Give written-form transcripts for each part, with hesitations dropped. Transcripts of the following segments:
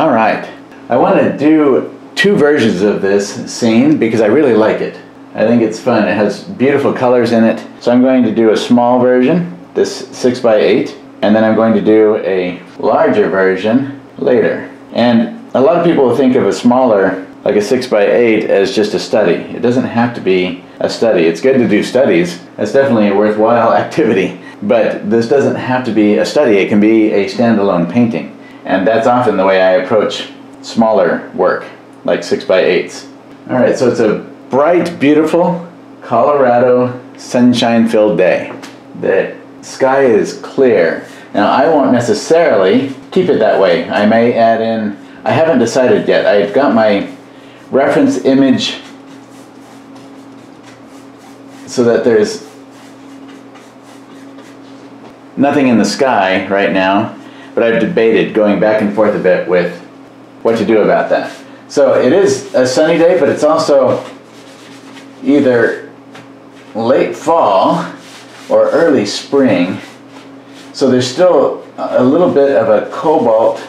Alright, I want to do two versions of this scene because I really like it. I think it's fun. It has beautiful colors in it. So I'm going to do a small version, this 6x8, and then I'm going to do a larger version later. And a lot of people will think of a smaller, like a 6x8, as just a study. It doesn't have to be a study. It's good to do studies. That's definitely a worthwhile activity. But this doesn't have to be a study. It can be a standalone painting. And that's often the way I approach smaller work, like 6x8s. Alright, so it's a bright, beautiful Colorado sunshine-filled day. The sky is clear. Now I won't necessarily keep it that way. I may add in, I haven't decided yet. I've got my reference image so that there's nothing in the sky right now, but I've debated going back and forth a bit with what to do about that. So it is a sunny day, but it's also either late fall or early spring. So there's still a little bit of a cobalt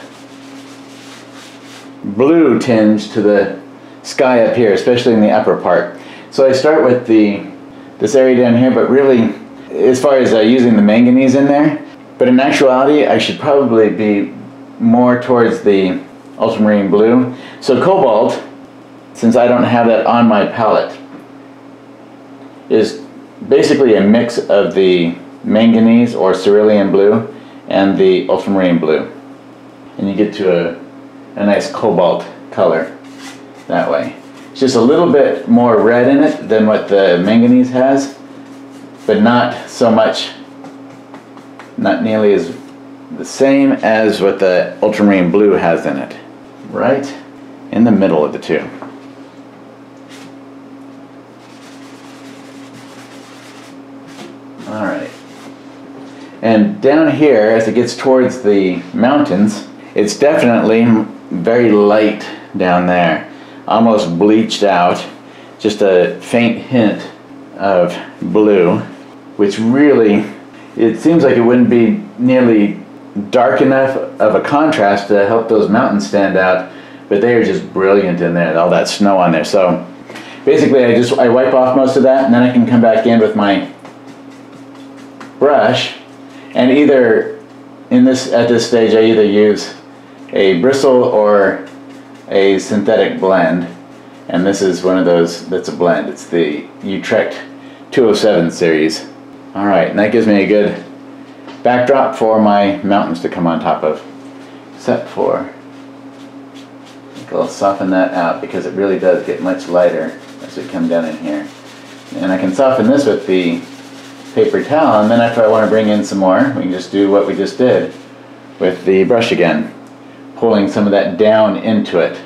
blue tinge to the sky up here, especially in the upper part. So I start with this area down here, but really, as far as using the manganese in there, but in actuality, I should probably be more towards the ultramarine blue. So cobalt, since I don't have that on my palette, is basically a mix of the manganese or cerulean blue and the ultramarine blue. And you get to a nice cobalt color that way. It's just a little bit more red in it than what the manganese has, but not so much, not nearly as the same as what the ultramarine blue has in it. Right in the middle of the two. Alright. And down here, as it gets towards the mountains, it's definitely very light down there. Almost bleached out. Just a faint hint of blue, which really, it seems like it wouldn't be nearly dark enough of a contrast to help those mountains stand out, but they are just brilliant in there, all that snow on there. So basically I wipe off most of that, and then I can come back in with my brush, and either at this stage I either use a bristle or a synthetic blend, and this is one of those that's a blend. It's the Utrecht 207 series. Alright, and that gives me a good backdrop for my mountains to come on top of, except for, I think I'll soften that out because it really does get much lighter as we come down in here. And I can soften this with the paper towel, and then if I want to bring in some more, we can just do what we just did with the brush again, pulling some of that down into it.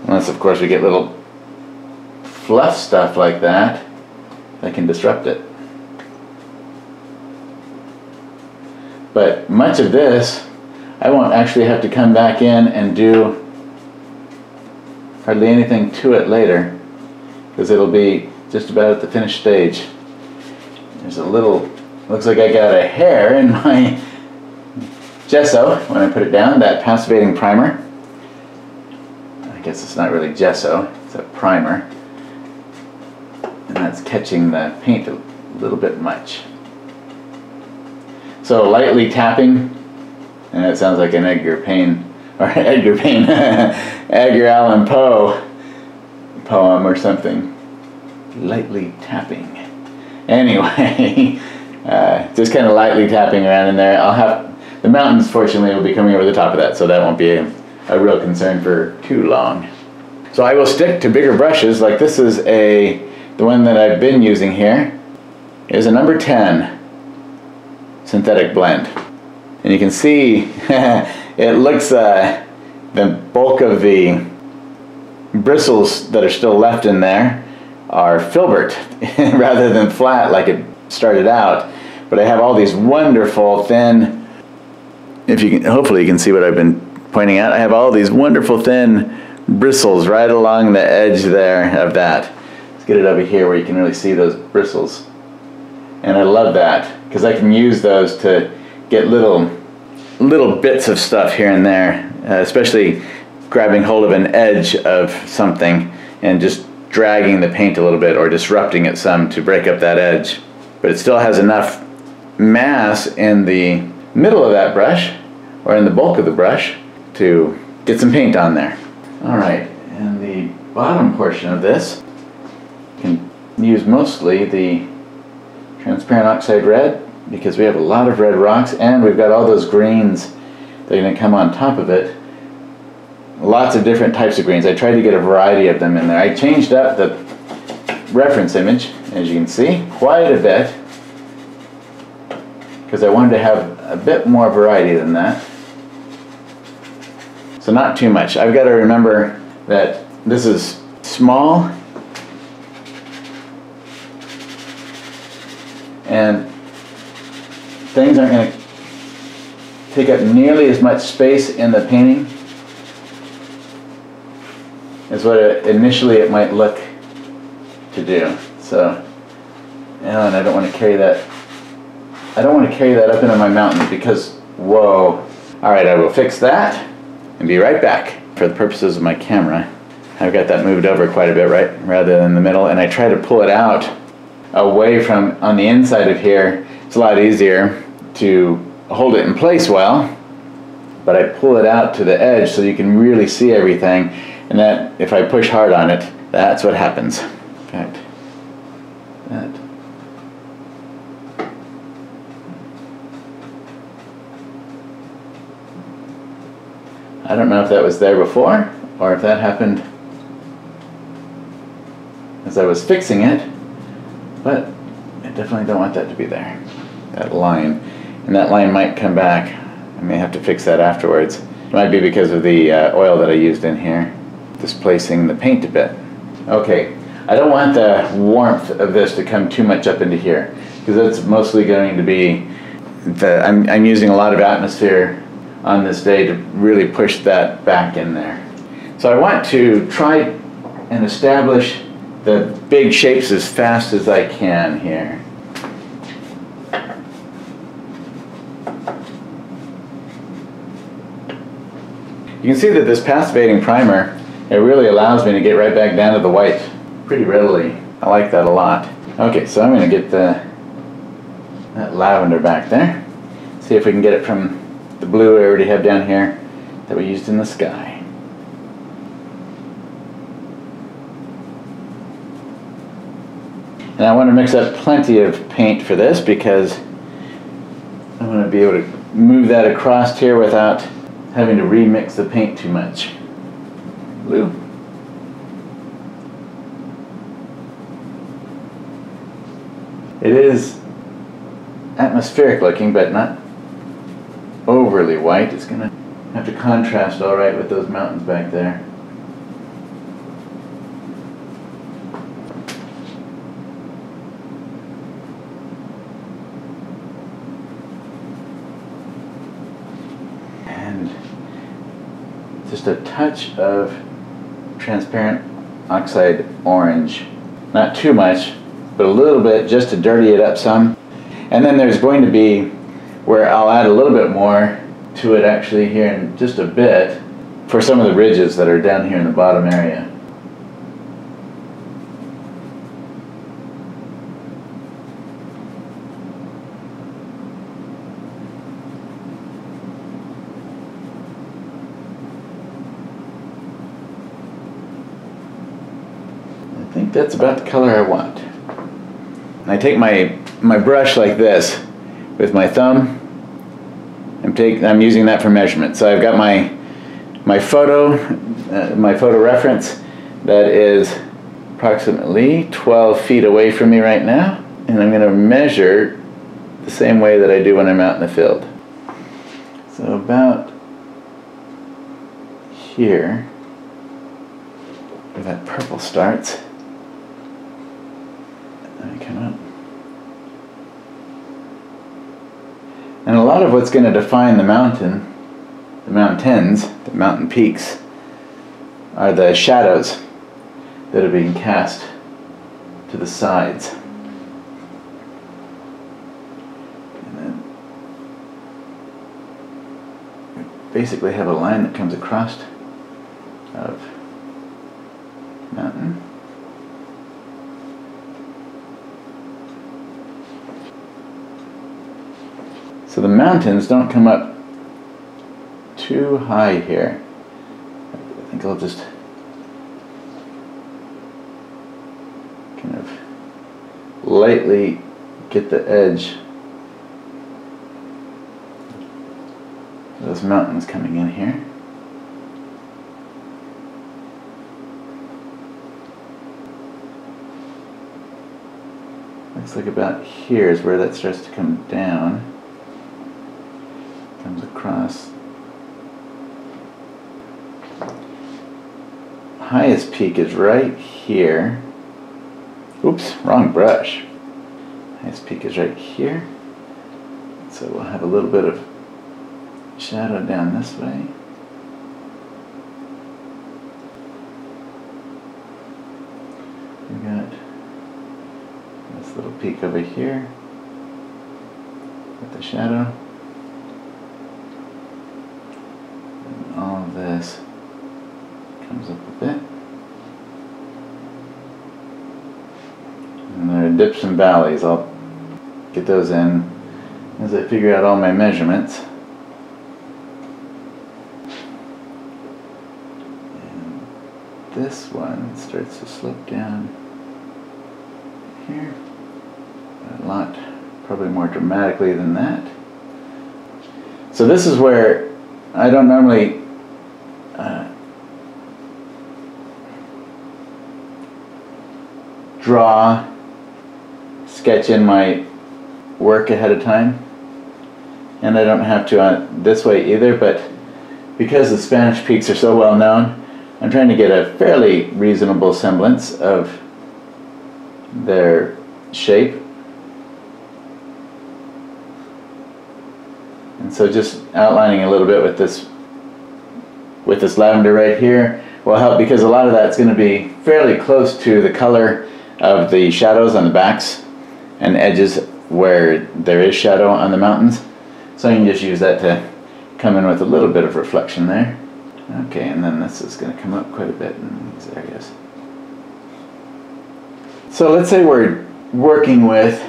Unless of course we get little fluff stuff like that can disrupt it. But much of this, I won't actually have to come back in and do hardly anything to it later, because it'll be just about at the finished stage. There's a little, looks like I got a hair in my gesso when I put it down, that passivating primer. I guess it's not really gesso, it's a primer. And that's catching the paint a little bit much. So lightly tapping, and it sounds like an Edgar Allan Poe poem or something. Lightly tapping. Anyway, just kind of lightly tapping around in there. I'll have, the mountains fortunately will be coming over the top of that, so that won't be a real concern for too long. So I will stick to bigger brushes, like this is the one that I've been using here is a number 10 synthetic blend. And you can see it looks, the bulk of the bristles that are still left in there are filbert rather than flat like it started out. But I have all these wonderful thin, if you can, hopefully you can see what I've been pointing out. I have all these wonderful thin bristles right along the edge there of that. Let's get it over here where you can really see those bristles. And I love that because I can use those to get little little bits of stuff here and there, especially grabbing hold of an edge of something and just dragging the paint a little bit or disrupting it some to break up that edge. But it still has enough mass in the middle of that brush or in the bulk of the brush to get some paint on there. Alright, and the bottom portion of this can use mostly the transparent oxide red because we have a lot of red rocks and we've got all those greens that are going to come on top of it. Lots of different types of greens. I tried to get a variety of them in there. I changed up the reference image, as you can see, quite a bit because I wanted to have a bit more variety than that. So not too much. I've got to remember that this is small and things aren't going to take up nearly as much space in the painting as what initially it might look to do. So, and I don't want to carry that. I don't want to carry that up into my mountain because, whoa. All right, I will fix that and be right back. For the purposes of my camera, I've got that moved over quite a bit, right, rather than the middle, and I try to pull it out away from on the inside of here. It's a lot easier to hold it in place well, but I pull it out to the edge so you can really see everything, and that if I push hard on it, that's what happens. In fact, that. I don't know if that was there before or if that happened as I was fixing it, but I definitely don't want that to be there, that line. And that line might come back. I may have to fix that afterwards. It might be because of the oil that I used in here, displacing the paint a bit. Okay, I don't want the warmth of this to come too much up into here because that's mostly going to be, I'm using a lot of atmosphere on this day to really push that back in there. So I want to try and establish the big shapes as fast as I can here. You can see that this passivating primer, it really allows me to get right back down to the white pretty readily. I like that a lot. Okay, so I'm going to get that lavender back there. See if we can get it from the blue I already have down here that we used in the sky. And I want to mix up plenty of paint for this because I want to be able to move that across here without having to remix the paint too much. Blue. It is atmospheric looking, but not overly white. It's going to have to contrast all right with those mountains back there. And just a touch of transparent oxide orange. Not too much, but a little bit just to dirty it up some. And then there's going to be where I'll add a little bit more to it actually here in just a bit for some of the ridges that are down here in the bottom area. I think that's about the color I want. I take my brush like this with my thumb. I'm using that for measurement. So I've got my photo reference that is approximately 12 feet away from me right now, and I'm going to measure the same way that I do when I'm out in the field. So about here, where that purple starts, let me come up. And a lot of what's going to define the mountains, the mountain peaks, are the shadows that are being cast to the sides. And then basically have a line that comes across of mountain. So the mountains don't come up too high here. I think I'll just kind of lightly get the edge of those mountains coming in here. Looks like about here is where that starts to come down. Comes across. Highest peak is right here. Oops, wrong brush. Highest peak is right here. So we'll have a little bit of shadow down this way. We got this little peak over here with the shadow. And all of this comes up a bit. And there are dips and valleys. I'll get those in as I figure out all my measurements. And this one starts to slope down here. A lot, probably more dramatically than that. So this is where I don't normally sketch in my work ahead of time, and I don't have to this way either, but because the Spanish peaks are so well known, I'm trying to get a fairly reasonable semblance of their shape. And so just outlining a little bit with this lavender right here will help, because a lot of that's going to be fairly close to the color of the shadows on the backs and edges where there is shadow on the mountains. So I can just use that to come in with a little bit of reflection there. Okay, and then this is going to come up quite a bit in these areas. So let's say we're working with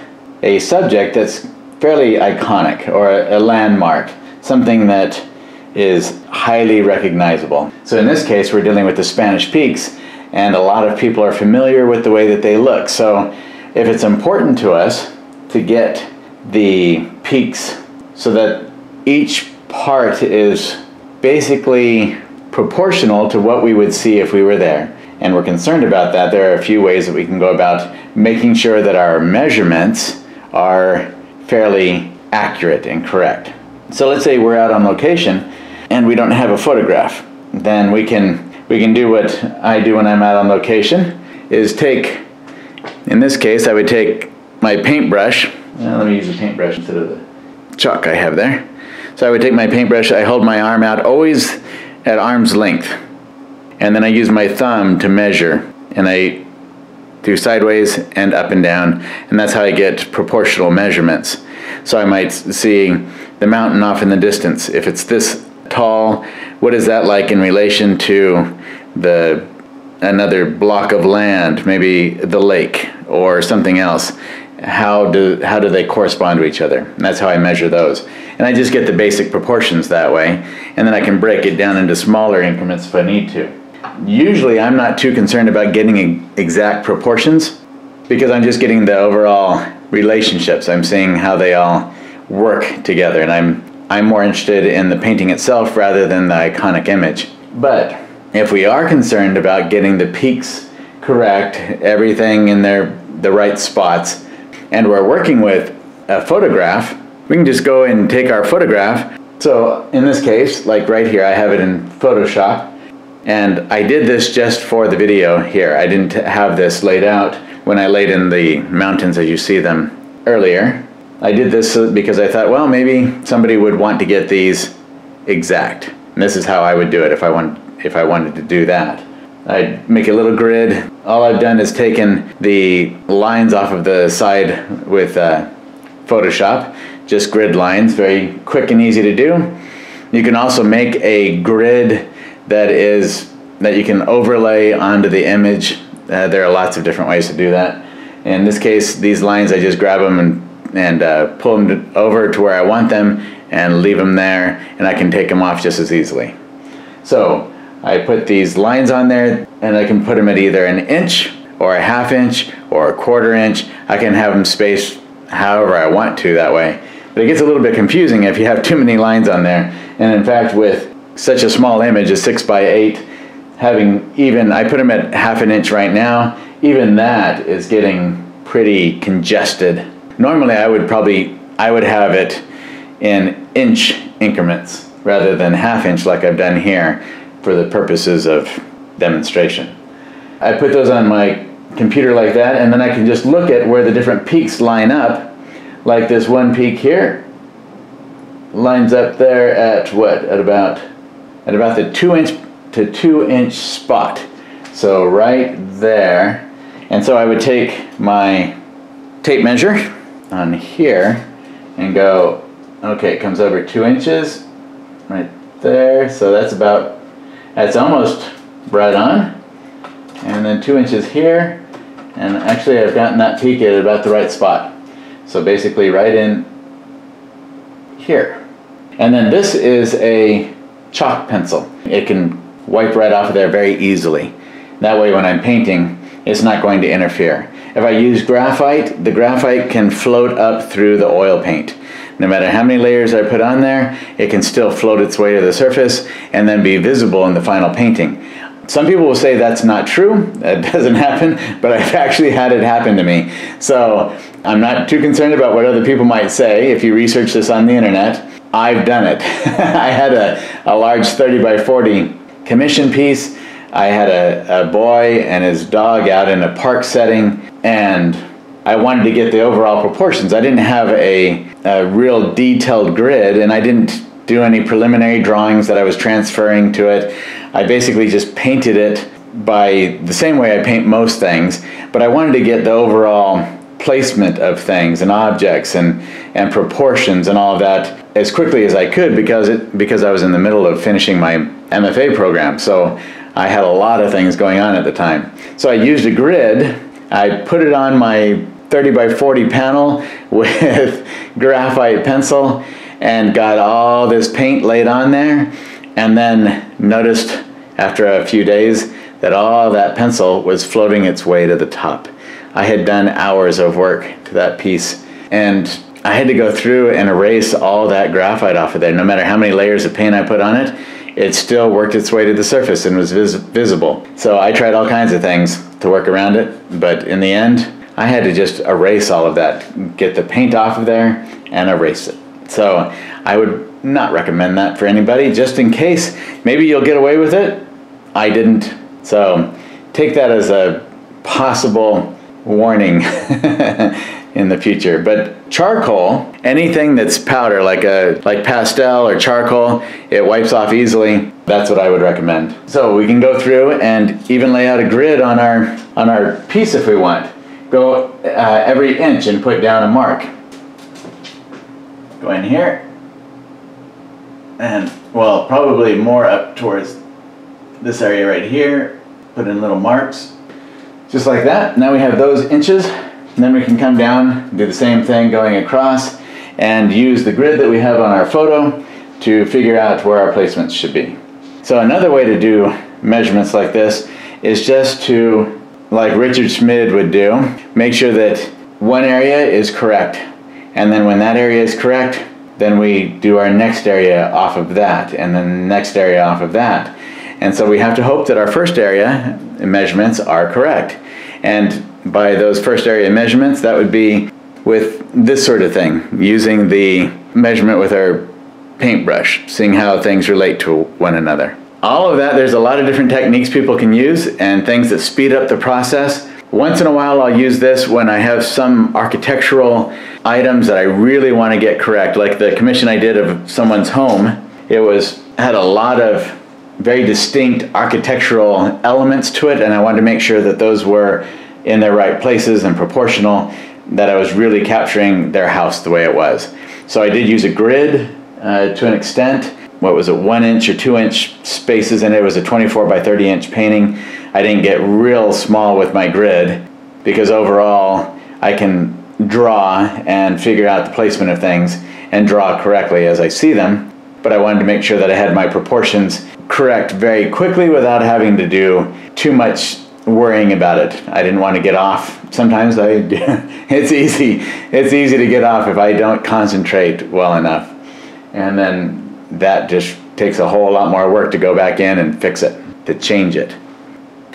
a subject that's fairly iconic, or a landmark, something that is highly recognizable. So in this case, we're dealing with the Spanish peaks, and a lot of people are familiar with the way that they look. So if it's important to us to get the peaks so that each part is basically proportional to what we would see if we were there, and we're concerned about that, there are a few ways that we can go about making sure that our measurements are fairly accurate and correct. So let's say we're out on location and we don't have a photograph. Then we can do what I do when I'm out on location, is take, in this case I would take my paintbrush. Let me use a paintbrush instead of the chalk I have there. So I would take my paintbrush, I hold my arm out, always at arm's length, and then I use my thumb to measure, and I do sideways and up and down, and that's how I get proportional measurements. So I might see the mountain off in the distance. If it's this tall, what is that like in relation to another block of land, maybe the lake or something else? How do they correspond to each other? And that's how I measure those. And I just get the basic proportions that way, and then I can break it down into smaller increments if I need to. Usually I'm not too concerned about getting exact proportions, because I'm just getting the overall relationships. I'm seeing how they all work together, and I'm more interested in the painting itself rather than the iconic image. But if we are concerned about getting the peaks correct, everything in the right spots, and we're working with a photograph, we can just go and take our photograph. So in this case, like right here, I have it in Photoshop, and I did this just for the video here. I didn't have this laid out when I laid in the mountains as you see them earlier. I did this because I thought, well, maybe somebody would want to get these exact. And this is how I would do it if I wanted to do that. I'd make a little grid. All I've done is taken the lines off of the side with Photoshop, just grid lines, very quick and easy to do. You can also make a grid that you can overlay onto the image. There are lots of different ways to do that. In this case, these lines, I just grab them and pull them over to where I want them and leave them there, and I can take them off just as easily. So I put these lines on there, and I can put them at either an inch or a ½ inch or a ¼ inch. I can have them spaced however I want to that way. But it gets a little bit confusing if you have too many lines on there. And in fact, with such a small image, a 6x8, I put them at ½ inch right now, even that is getting pretty congested. Normally I would have it in inch increments rather than ½ inch like I've done here for the purposes of demonstration. I put those on my computer like that, and then I can just look at where the different peaks line up. Like this one peak here lines up there at what? At about the 2 inch spot. So right there. And so I would take my tape measure on here and go, okay, it comes over 2 inches right there. So that's almost right on. And then 2 inches here. And actually I've gotten that peak at about the right spot. So basically right in here. And then this is a chalk pencil. It can wipe right off of there very easily. That way when I'm painting, it's not going to interfere. If I use graphite, the graphite can float up through the oil paint. No matter how many layers I put on there, it can still float its way to the surface and then be visible in the final painting. Some people will say that's not true, that doesn't happen, but I've actually had it happen to me. So I'm not too concerned about what other people might say. If you research this on the internet, I've done it. I had a large 30x40 commission piece. I had a boy and his dog out in a park setting, and I wanted to get the overall proportions. I didn't have a real detailed grid, and I didn't do any preliminary drawings that I was transferring to it. I basically just painted it by the same way I paint most things, but I wanted to get the overall placement of things and objects and proportions and all of that as quickly as I could because I was in the middle of finishing my MFA program. So I had a lot of things going on at the time. So I used a grid. I put it on my 30x40 panel with graphite pencil and got all this paint laid on there, and then noticed after a few days that all that pencil was floating its way to the top. I had done hours of work to that piece, and I had to go through and erase all that graphite off of there. No matter how many layers of paint I put on it, it still worked its way to the surface and was visible. So I tried all kinds of things to work around it, but in the end, I had to just erase all of that, get the paint off of there and erase it. So I would not recommend that for anybody, just in case. Maybe you'll get away with it. I didn't. So take that as a possible warning in the future. But charcoal, anything that's powder, like pastel or charcoal, it wipes off easily. That's what I would recommend. So we can go through and even lay out a grid on our piece if we want. Go every inch and put down a mark. Go in here, and well, probably more up towards this area right here. Put in little marks, just like that. Now we have those inches, and then we can come down, do the same thing going across, and use the grid that we have on our photo to figure out where our placements should be. So another way to do measurements like this is just to, like Richard Schmid would do, make sure that one area is correct. And then when that area is correct, then we do our next area off of that, and then the next area off of that. And so we have to hope that our first area measurements are correct. And by those first area measurements, that would be with this sort of thing, using the measurement with our paintbrush, seeing how things relate to one another. All of that, there's a lot of different techniques people can use and things that speed up the process. Once in a while I'll use this when I have some architectural items that I really want to get correct, like the commission I did of someone's home. It had a lot of very distinct architectural elements to it, and I wanted to make sure that those were in their right places and proportional, that I was really capturing their house the way it was. So I did use a grid to an extent. what was it, 1 inch or 2 inch spaces in it. It was a 24 by 30 inch painting. I didn't get real small with my grid because overall I can draw and figure out the placement of things and draw correctly as I see them. But I wanted to make sure that I had my proportions correct very quickly without having to do too much worrying about it. I didn't want to get off. Sometimes it's easy to get off if I don't concentrate well enough. And then that just takes a whole lot more work to go back in and fix it, to change it.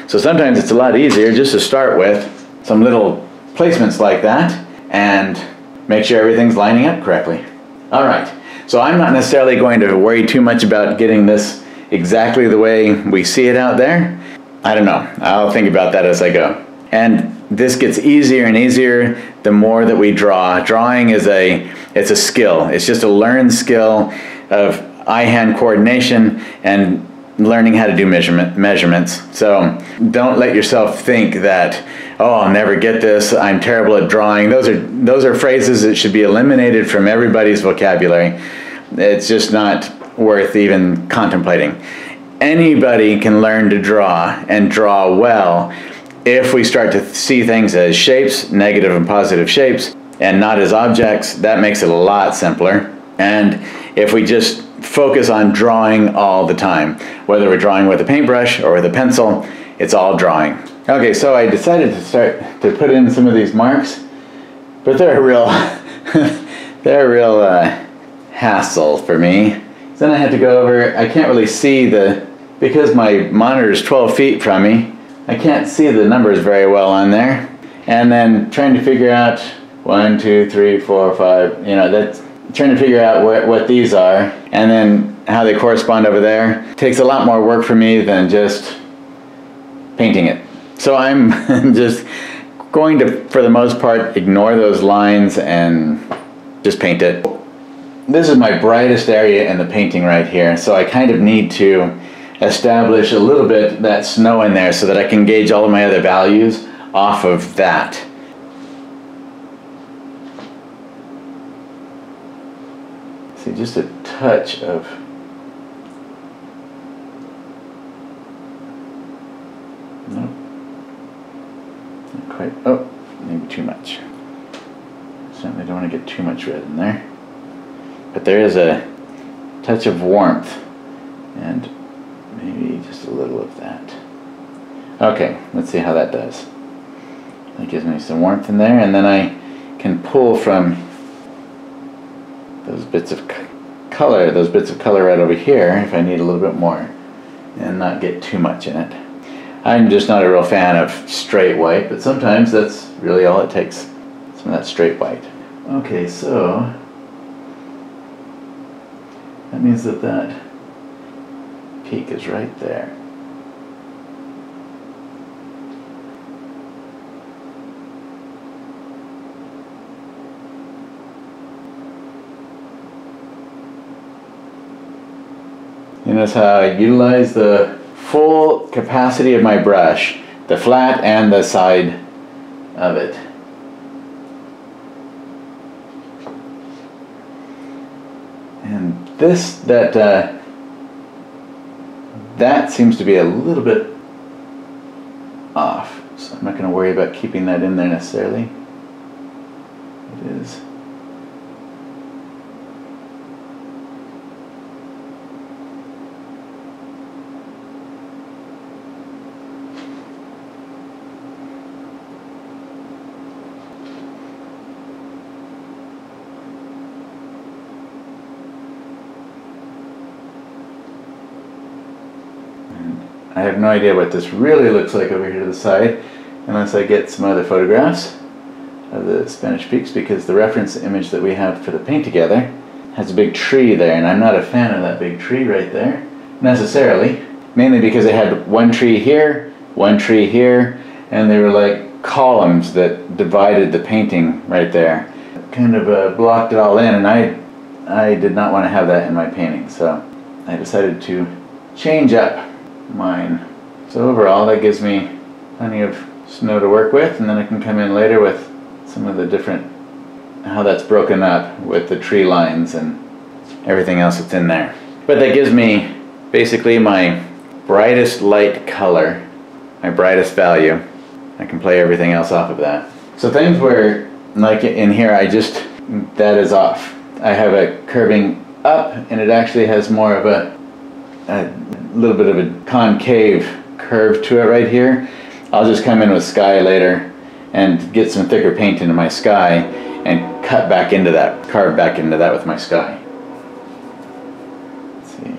So sometimes it's a lot easier just to start with some little placements like that and make sure everything's lining up correctly. All right, so I'm not necessarily going to worry too much about getting this exactly the way we see it out there. I don't know, I'll think about that as I go. And this gets easier and easier the more that we draw. Drawing is it's a skill. It's just a learned skill of eye-hand coordination and learning how to do measurements. So don't let yourself think that, oh, I'll never get this, I'm terrible at drawing. Those are phrases that should be eliminated from everybody's vocabulary. It's just not worth even contemplating. Anybody can learn to draw and draw well if we start to see things as shapes, negative and positive shapes, and not as objects. That makes it a lot simpler. And if we just focus on drawing all the time, whether we're drawing with a paintbrush or with a pencil, it's all drawing. Okay, so I decided to start to put in some of these marks, but they're a real, hassle for me. So then I had to go over, I can't really see because my monitor is 12 feet from me, I can't see the numbers very well on there. And then trying to figure out 1, 2, 3, 4, 5, that's trying to figure out what these are and then how they correspond over there. It takes a lot more work for me than just painting it. So I'm just going to, for the most part, ignore those lines and just paint it. This is my brightest area in the painting right here, so I kind of need to establish a little bit that snow in there so that I can gauge all of my other values off of that. See, just a touch of nope, not quite, oh, maybe too much. Certainly don't want to get too much red in there. But there is a touch of warmth and maybe just a little of that. Okay, let's see how that does. That gives me some warmth in there, and then I can pull from those bits of color right over here if I need a little bit more and not get too much in it. I'm just not a real fan of straight white, but sometimes that's really all it takes, some of that straight white. Okay, so that means that peak is right there. You notice how I utilize the full capacity of my brush, the flat and the side of it. And this, that seems to be a little bit off, so I'm not going to worry about keeping that in there necessarily. It is. I have no idea what this really looks like over here to the side unless I get some other photographs of the Spanish peaks, because the reference image that we have for the paint together has a big tree there, and I'm not a fan of that big tree right there necessarily, mainly because I had one tree here, and they were like columns that divided the painting right there. Kind of blocked it all in, and I did not want to have that in my painting, so I decided to change up mine. So overall that gives me plenty of snow to work with, and then I can come in later with some of the different, how that's broken up with the tree lines and everything else that's in there. But that gives me basically my brightest light color, my brightest value. I can play everything else off of that. So things where, like in here, that is off. I have a curving up, and it actually has more of a little bit of a concave curve to it right here. I'll just come in with sky later and get some thicker paint into my sky and cut back into that, carve back into that with my sky. Let's see.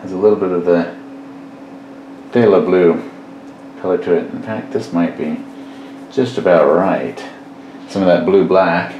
Has a little bit of the phthalo blue color to it. In fact, this might be just about right. Some of that blue-black.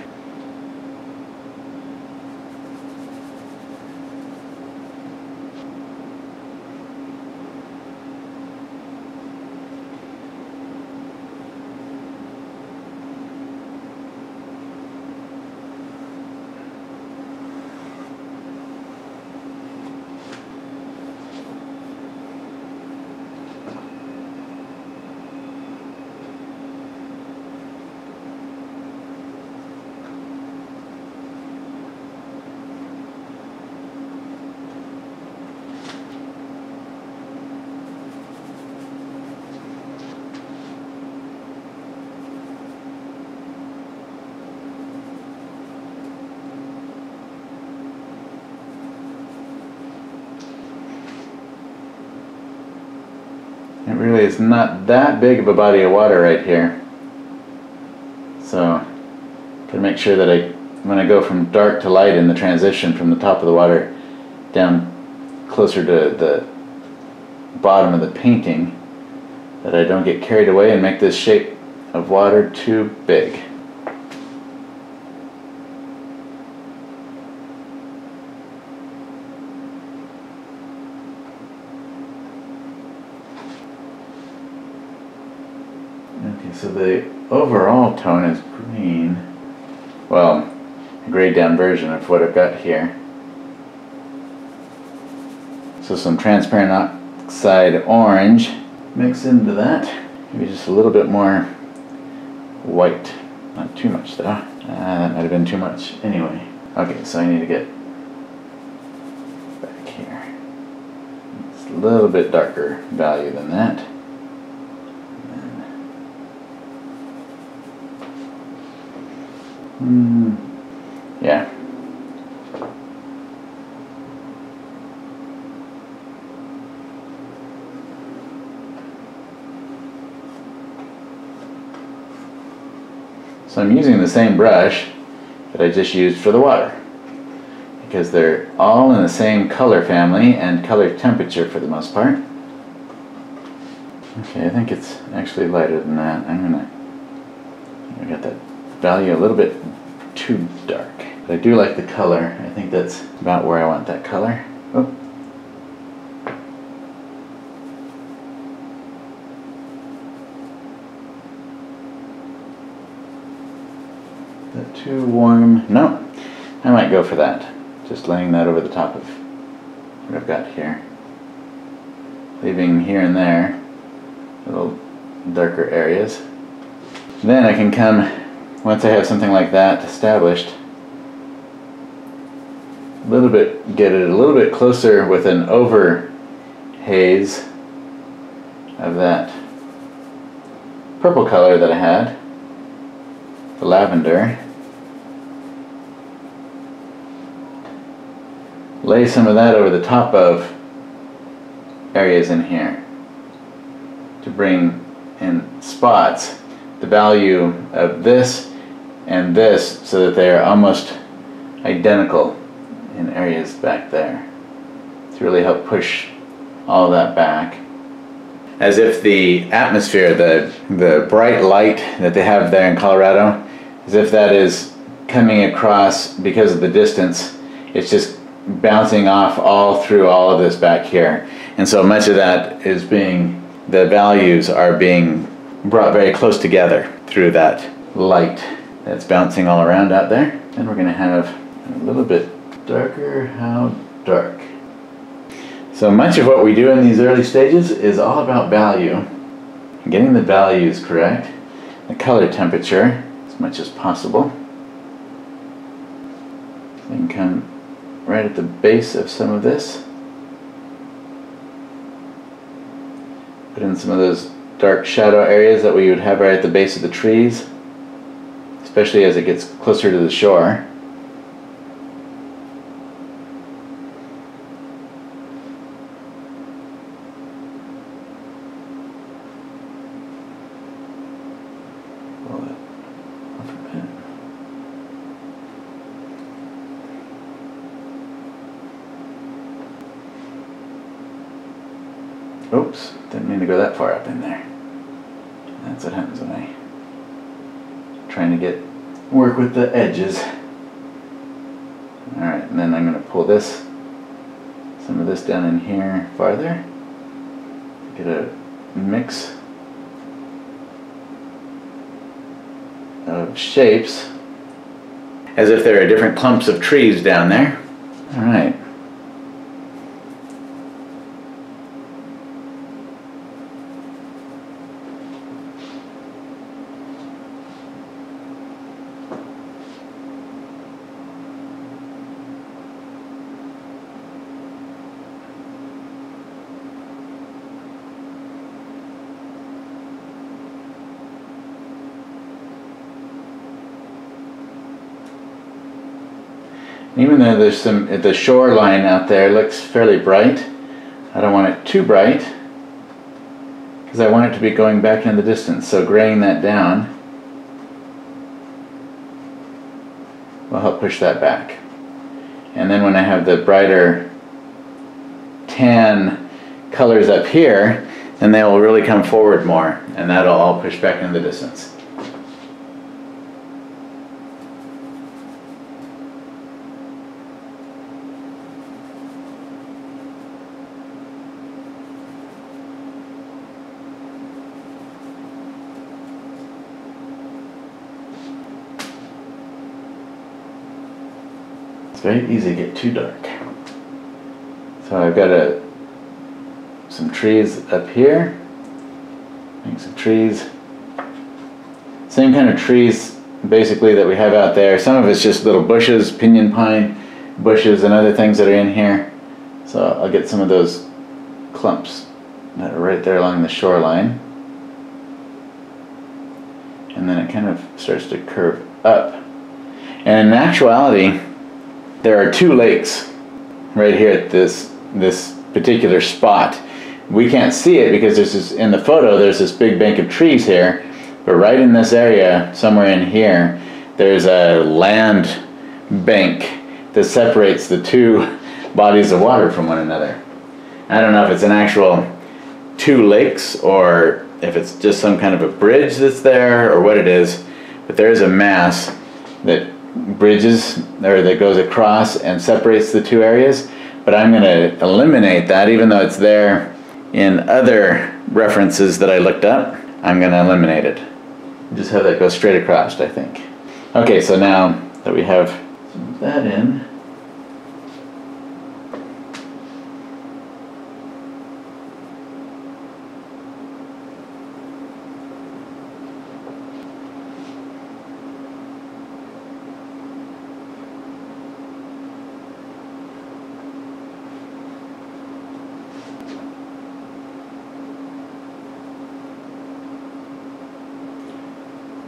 It really is not that big of a body of water right here. So, gotta make sure that when I go from dark to light in the transition from the top of the water down closer to the bottom of the painting, that I don't get carried away and make this shape of water too big. Okay, so the overall tone is green. Well, a grayed down version of what I've got here. So some transparent oxide orange mix into that. Maybe just a little bit more white. Not too much though. That might have been too much. Anyway. Okay, so I need to get back here. It's a little bit darker value than that. Yeah. So I'm using the same brush that I just used for the water, because they're all in the same color family and color temperature for the most part. Okay, I think it's actually lighter than that. I got that value a little bit too dark. But I do like the color. I think that's about where I want that color. Oh. Is that too warm? No. I might go for that. Just laying that over the top of what I've got here. Leaving here and there little darker areas. Then I can come, once I have something like that established, get it a little bit closer with an over haze of that purple color that I had, the lavender. Lay some of that over the top of areas in here to bring in spots the value of this and this so that they are almost identical in areas back there, to really help push all of that back. As if the atmosphere, the bright light that they have there in Colorado, as if that is coming across because of the distance, it's just bouncing off all through all of this back here. And so much of that is the values are being brought very close together through that light that's bouncing all around out there. And we're going to have a little bit darker, how dark. So much of what we do in these early stages is all about value. Getting the values correct, the color temperature as much as possible. So you can come right at the base of some of this. Put in some of those dark shadow areas that we would have right at the base of the trees, especially as it gets closer to the shore. Oops, didn't mean to go that far up in there. That's what happens when I'm trying to work with the edges. Alright, and then I'm going to pull some of this down in here farther. Get a mix of shapes as if there are different clumps of trees down there. Alright. Even though the shoreline out there looks fairly bright, I don't want it too bright because I want it to be going back in the distance. So graying that down will help push that back. And then when I have the brighter tan colors up here, then they will really come forward more, and that'll all push back in the distance. Very easy to get too dark. So I've got some trees up here. Make some trees. Same kind of trees basically that we have out there. Some of it's just little bushes, pinyon pine bushes and other things that are in here. So I'll get some of those clumps that are right there along the shoreline. And then it kind of starts to curve up. And in actuality, there are two lakes right here at this particular spot. We can't see it because in the photo there's this big bank of trees here, but right in this area, somewhere in here, there's a land bank that separates the two bodies of water from one another. I don't know if it's an actual two lakes or if it's just some kind of a bridge that's there or what it is, but there is a mass that bridges or that goes across and separates the two areas, but I'm going to eliminate that. Even though it's there in other references that I looked up, I'm going to eliminate it. Just have that go straight across, I think. Okay, so now that we have some of that in,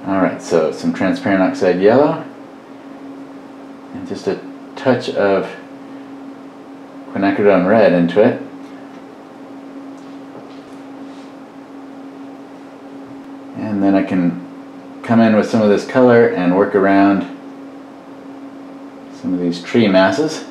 alright, so some transparent oxide yellow and just a touch of quinacridone red into it. And then I can come in with some of this color and work around some of these tree masses.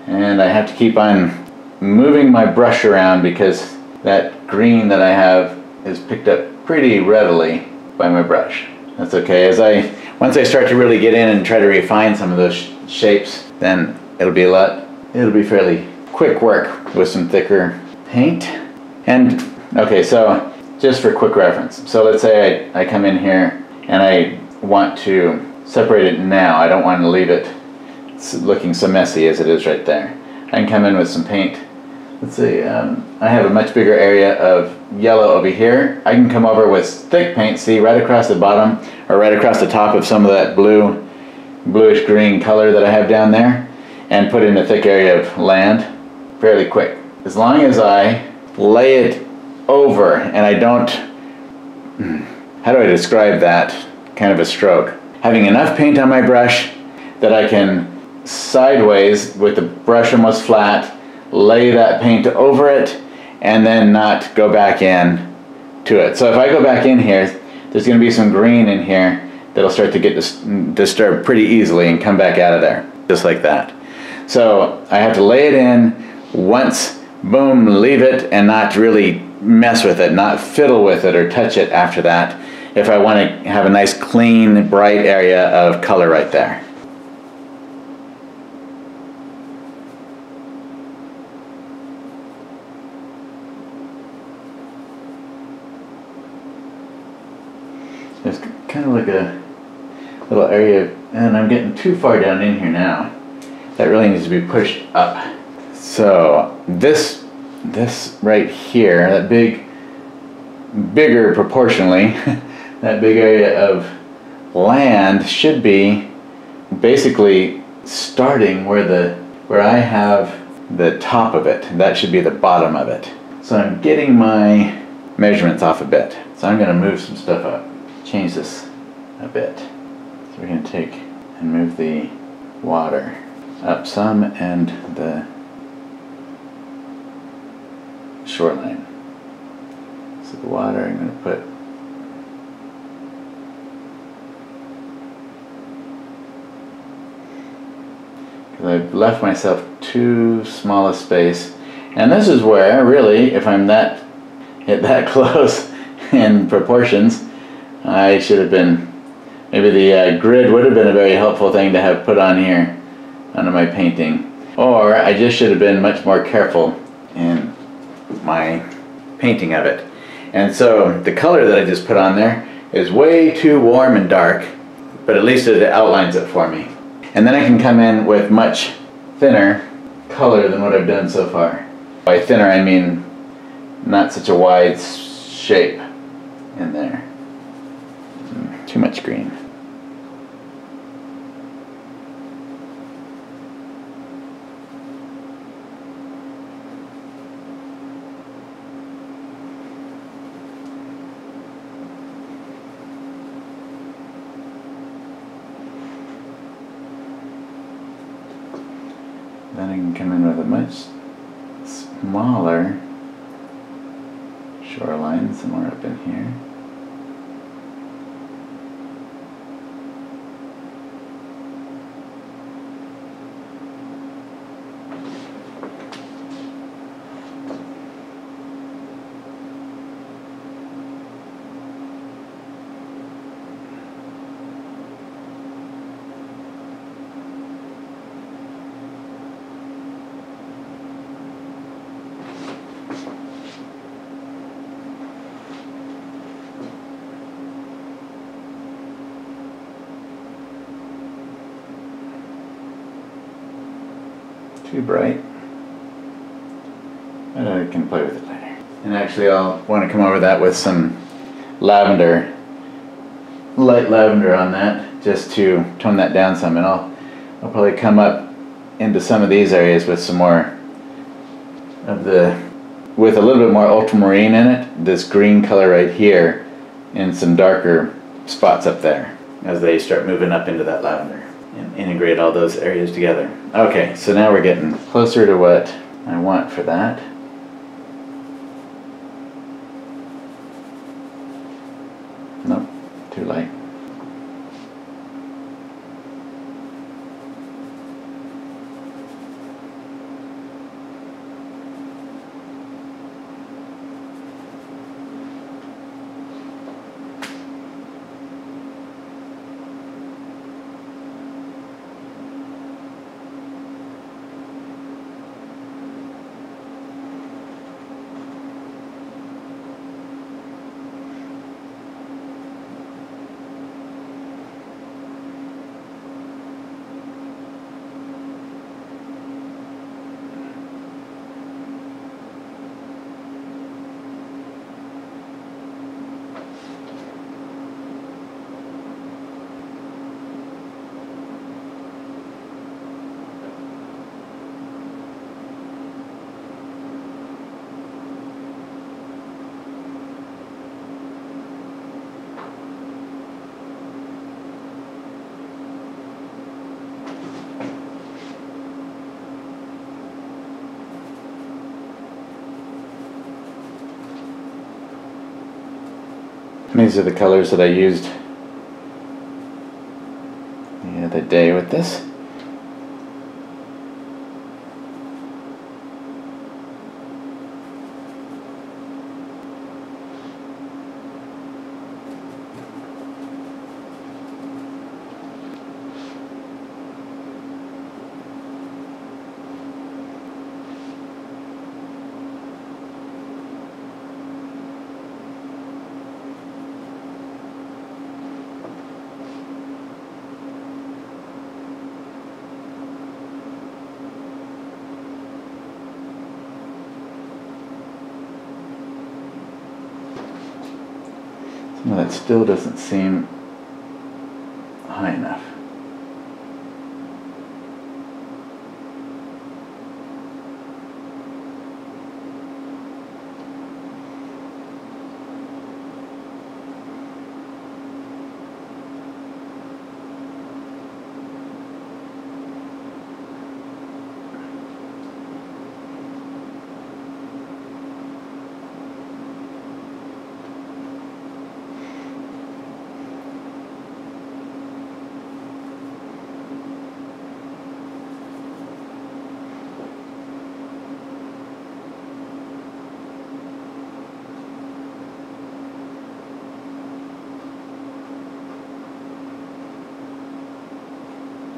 And I have to keep on moving my brush around because that green that I have is picked up pretty readily by my brush. That's okay. Once I start to really get in and try to refine some of those shapes, then it'll be fairly quick work with some thicker paint. And okay, so just for quick reference, so let's say I come in here and I want to separate it now. I don't want to leave it looking so messy as it is right there. I can come in with some paint. Let's see, I have a much bigger area of yellow over here. I can come over with thick paint, see, right across the bottom or right across the top of some of that bluish green color that I have down there, and put in a thick area of land fairly quick. As long as I lay it over and I don't, how do I describe that kind of a stroke? Having enough paint on my brush that I can sideways with the brush almost flat lay that paint over it and then not go back in to it. So if I go back in here, there's going to be some green in here that'll start to get disturbed pretty easily and come back out of there, just like that. So I have to lay it in once, boom, leave it, and not really mess with it, not fiddle with it or touch it after that, if I want to have a nice clean, bright area of color right there. There's kind of like a little area, and I'm getting too far down in here now. That really needs to be pushed up. So this right here, that bigger proportionally, that big area of land should be basically starting where I have the top of it. That should be the bottom of it. So I'm getting my measurements off a bit. So I'm going to move some stuff up. Change this a bit. So we're going to take and move the water up some and the shoreline. So the water I'm going to put because I've left myself too small a space, and this is where really, if I'm that close in proportions, I should have been, maybe the grid would have been a very helpful thing to have put on here under my painting. Or I just should have been much more careful in my painting of it. And so the color that I just put on there is way too warm and dark, but at least it outlines it for me. And then I can come in with much thinner color than what I've done so far. By thinner I mean not such a wide shape in there. Too much green. Then I can come in with a much smaller shoreline somewhere up in here. Too bright, but I can play with it later. And actually I'll want to come over that with some lavender, light lavender on that, just to tone that down some. And I'll probably come up into some of these areas with some more of with a little bit more ultramarine in it, this green color right here, and some darker spots up there as they start moving up into that lavender. And integrate all those areas together. Okay, so now we're getting closer to what I want for that. Nope, too light. These are the colors that I used the other day with this. Well, that still doesn't seem high enough.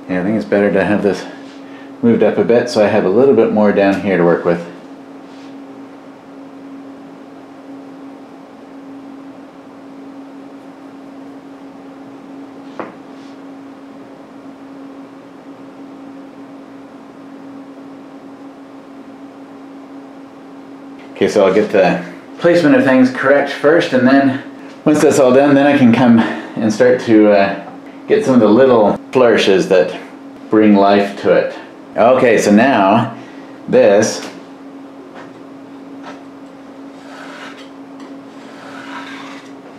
Yeah, I think it's better to have this moved up a bit so I have a little bit more down here to work with. Okay, so I'll get the placement of things correct first, and then once that's all done, then I can come and start to get some of the little flourishes that bring life to it. Okay, so now this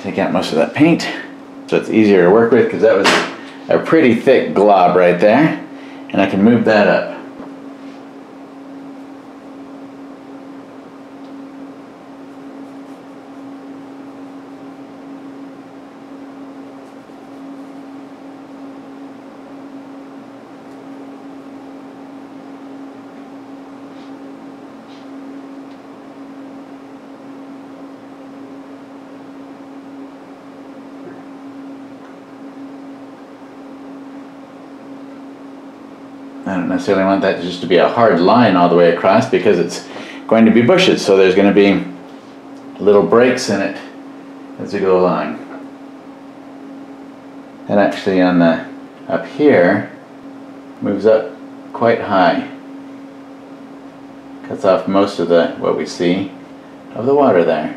take out most of that paint so it's easier to work with, because that was a pretty thick glob right there, and I can move that up. I don't necessarily want that just to be a hard line all the way across, because it's going to be bushes, so there's going to be little breaks in it as we go along. And actually on the up here moves up quite high, cuts off most of the what we see of the water there.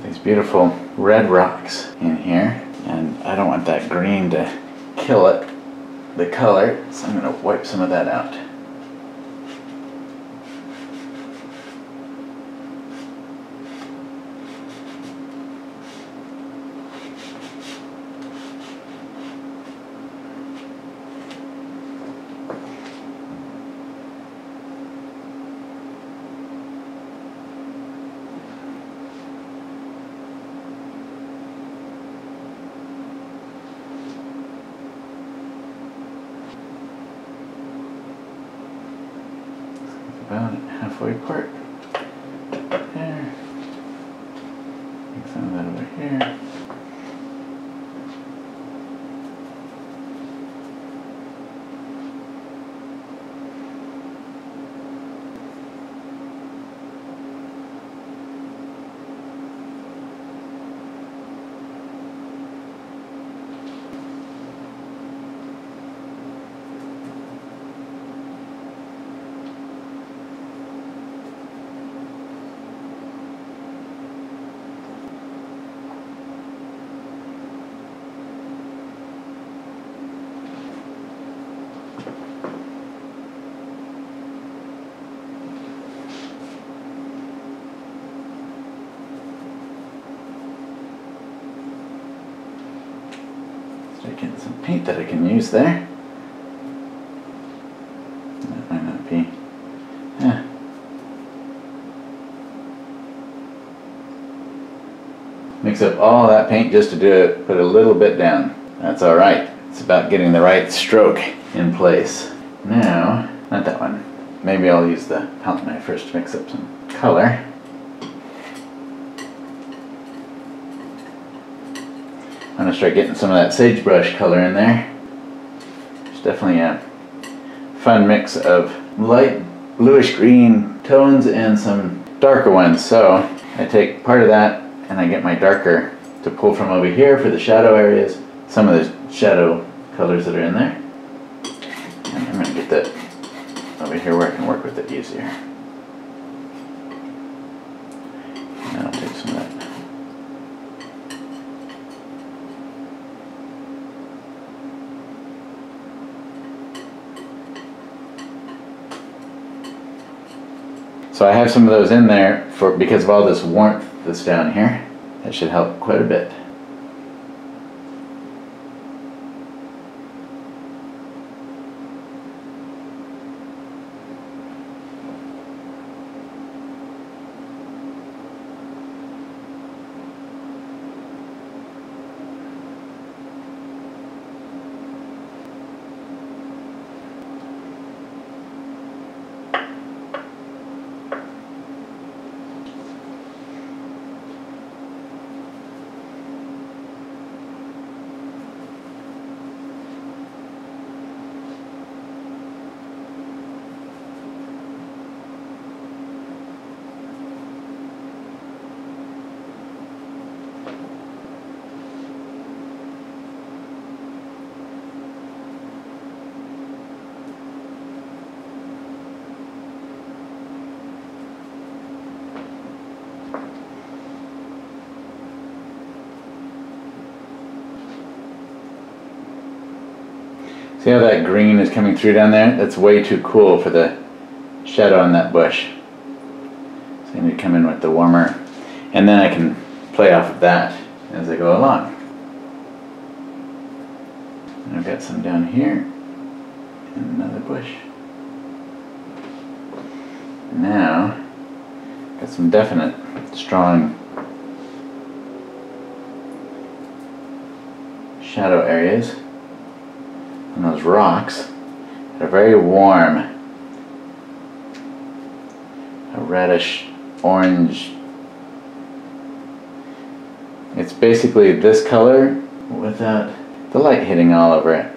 These beautiful red rocks in here, and I don't want that green to kill it, the color, so I'm going to wipe some of that out. About halfway apart. There. Take some of that over here. paint that I can use there. That might not be. Mix up all that paint just to do it, put a little bit down. That's alright. It's about getting the right stroke in place. Now, not that one. Maybe I'll use the palette knife first to mix up some color. I'm going to start getting some of that sagebrush color in there. It's definitely a fun mix of light bluish green tones and some darker ones. So I take part of that and I get my darker to pull from over here for the shadow areas, some of the shadow colors that are in there. And I'm going to get that over here where I can work with it easier. And I'll take some of that. So I have some of those in there because of all this warmth that's down here. That should help quite a bit. See how that green is coming through down there? That's way too cool for the shadow on that bush. So I need to come in with the warmer, and then I can play off of that as I go along. And I've got some down here, and another bush. Now, got some definite, strong shadow areas. And those rocks that are very warm, a reddish orange. It's basically this color without the light hitting all over it.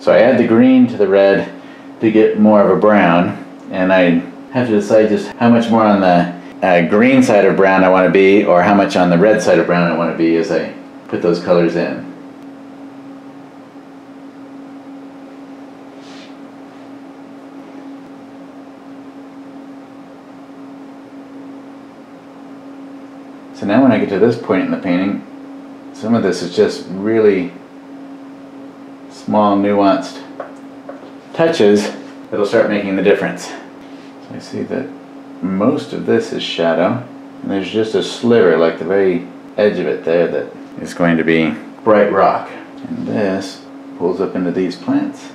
So I add the green to the red to get more of a brown, and I have to decide just how much more on the green side of brown I want to be, or how much on the red side of brown I want to be as I put those colors in. So now when I get to this point in the painting, some of this is just really small, nuanced touches that'll start making the difference. So I see that most of this is shadow, and there's just a sliver, like the very edge of it there, that is going to be bright rock. And this pulls up into these plants.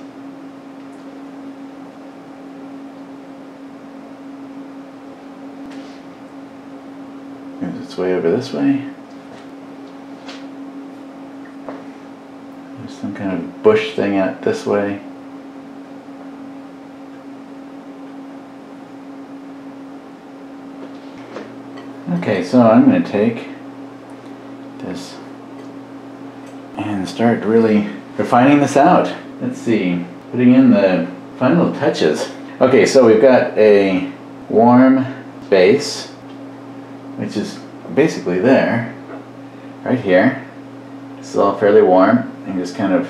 Moves its way over this way. There's some kind of bush thing out this way. Okay, so I'm going to take this and start really refining this out. Let's see, putting in the final touches. Okay, so we've got a warm base, which is basically there, right here. It's all fairly warm, and just kind of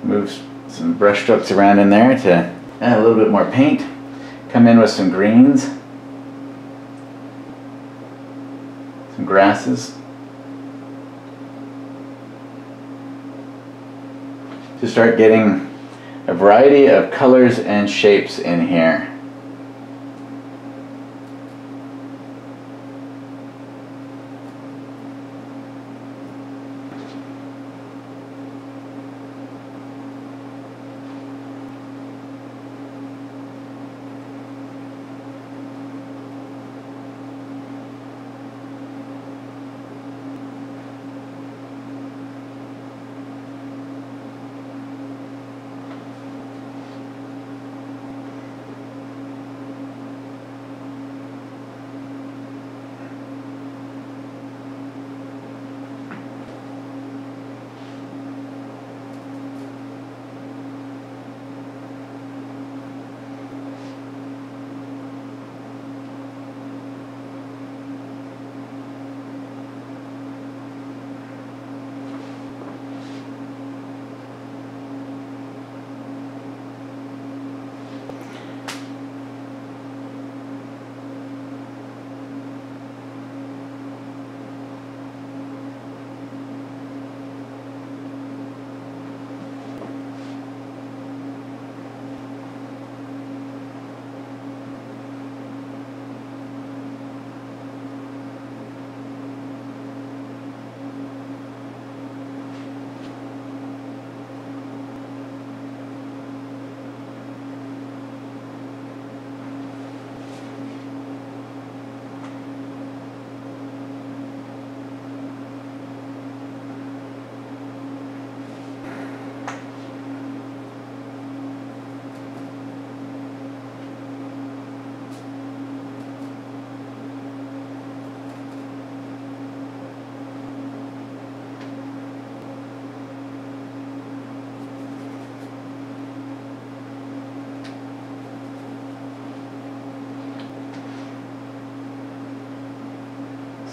move some brush strokes around in there to add a little bit more paint. Come in with some greens, some grasses. To start getting a variety of colors and shapes in here.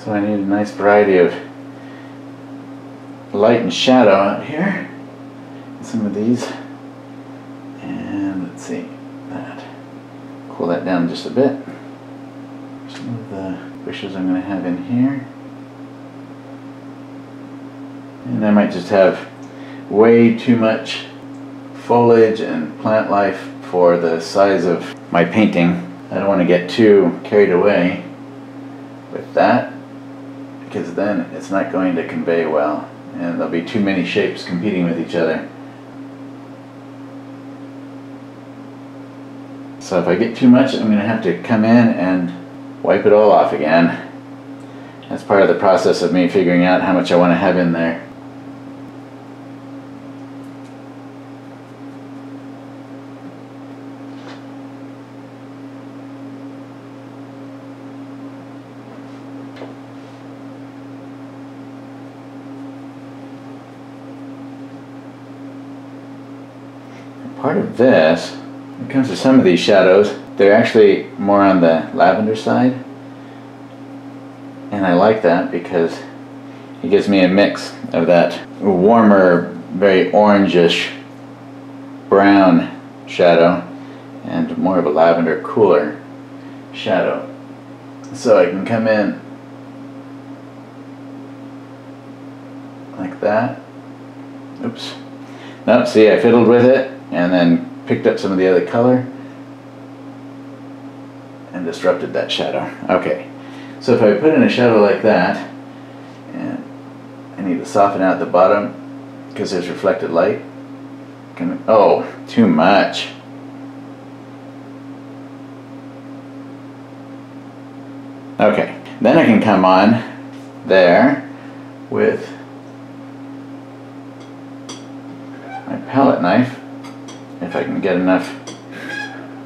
So I need a nice variety of light and shadow out here. Some of these. And let's see, that. Cool that down just a bit. Some of the bushes I'm going to have in here. And I might just have way too much foliage and plant life for the size of my painting. I don't want to get too carried away with that, because then it's not going to convey well and there'll be too many shapes competing with each other. So if I get too much, I'm going to have to come in and wipe it all off again. That's part of the process of me figuring out how much I want to have in there. Part of this, when it comes to some of these shadows, they're actually more on the lavender side, and I like that because it gives me a mix of that warmer, very orangish brown shadow and more of a lavender, cooler shadow. So I can come in like that. Oops. Nope, see, I fiddled with it and then picked up some of the other color and disrupted that shadow. Okay, so if I put in a shadow like that, and I need to soften out the bottom because there's reflected light. Oh, too much. Okay, then I can come on there with my palette knife, if I can get enough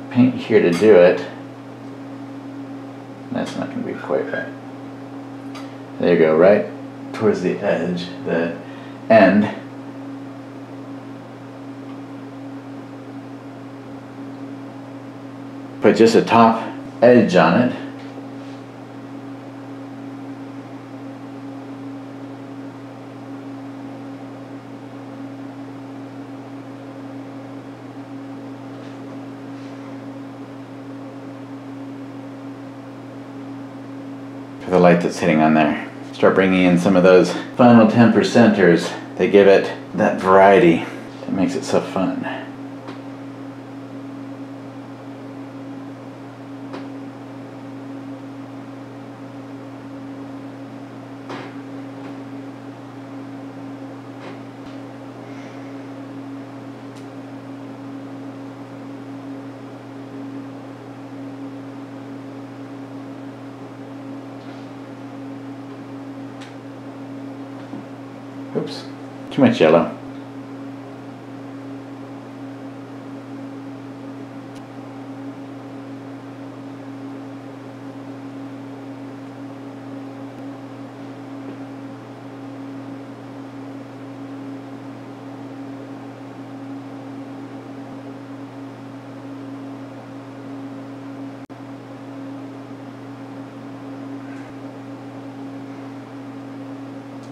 paint here to do it. That's not going to be quite right. There you go, right towards the edge, the end. Put just a top edge on it. For the light that's hitting on there. Start bringing in some of those final 10%ers. They give it that variety that makes it so fun. Oops, too much yellow.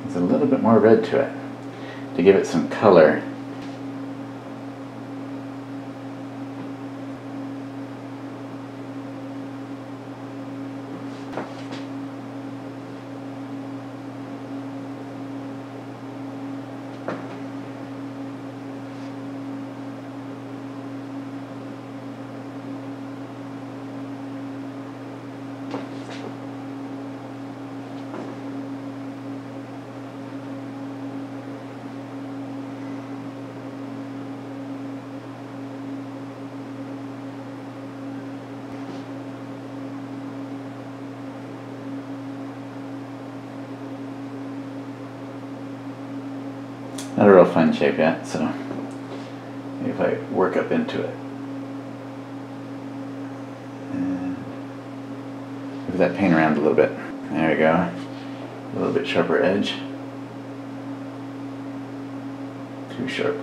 There's a little bit more red to it to give it some color. Not a real fun shape yet, so maybe if I work up into it. And move that paint around a little bit. There we go. A little bit sharper edge. Too sharp.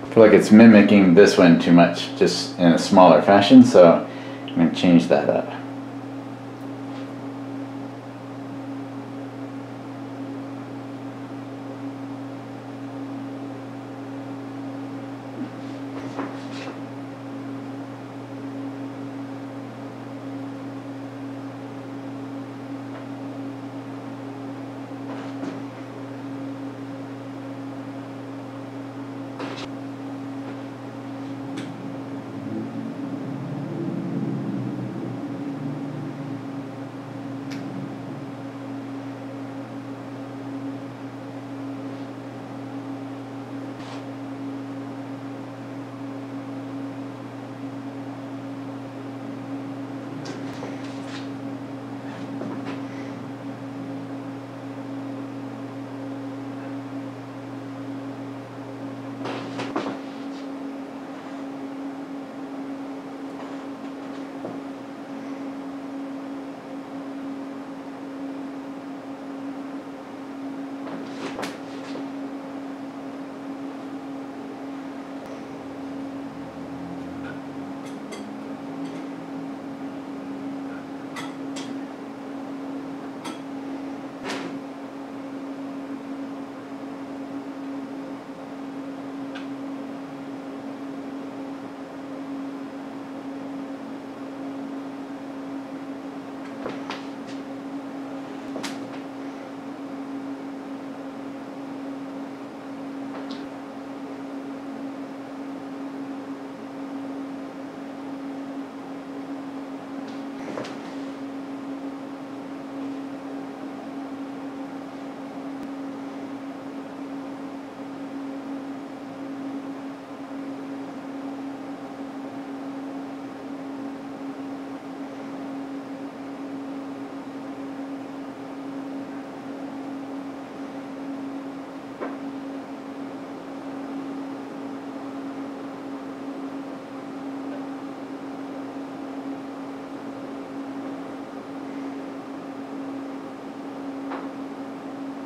I feel like it's mimicking this one too much, just in a smaller fashion, so I'm going to change that up.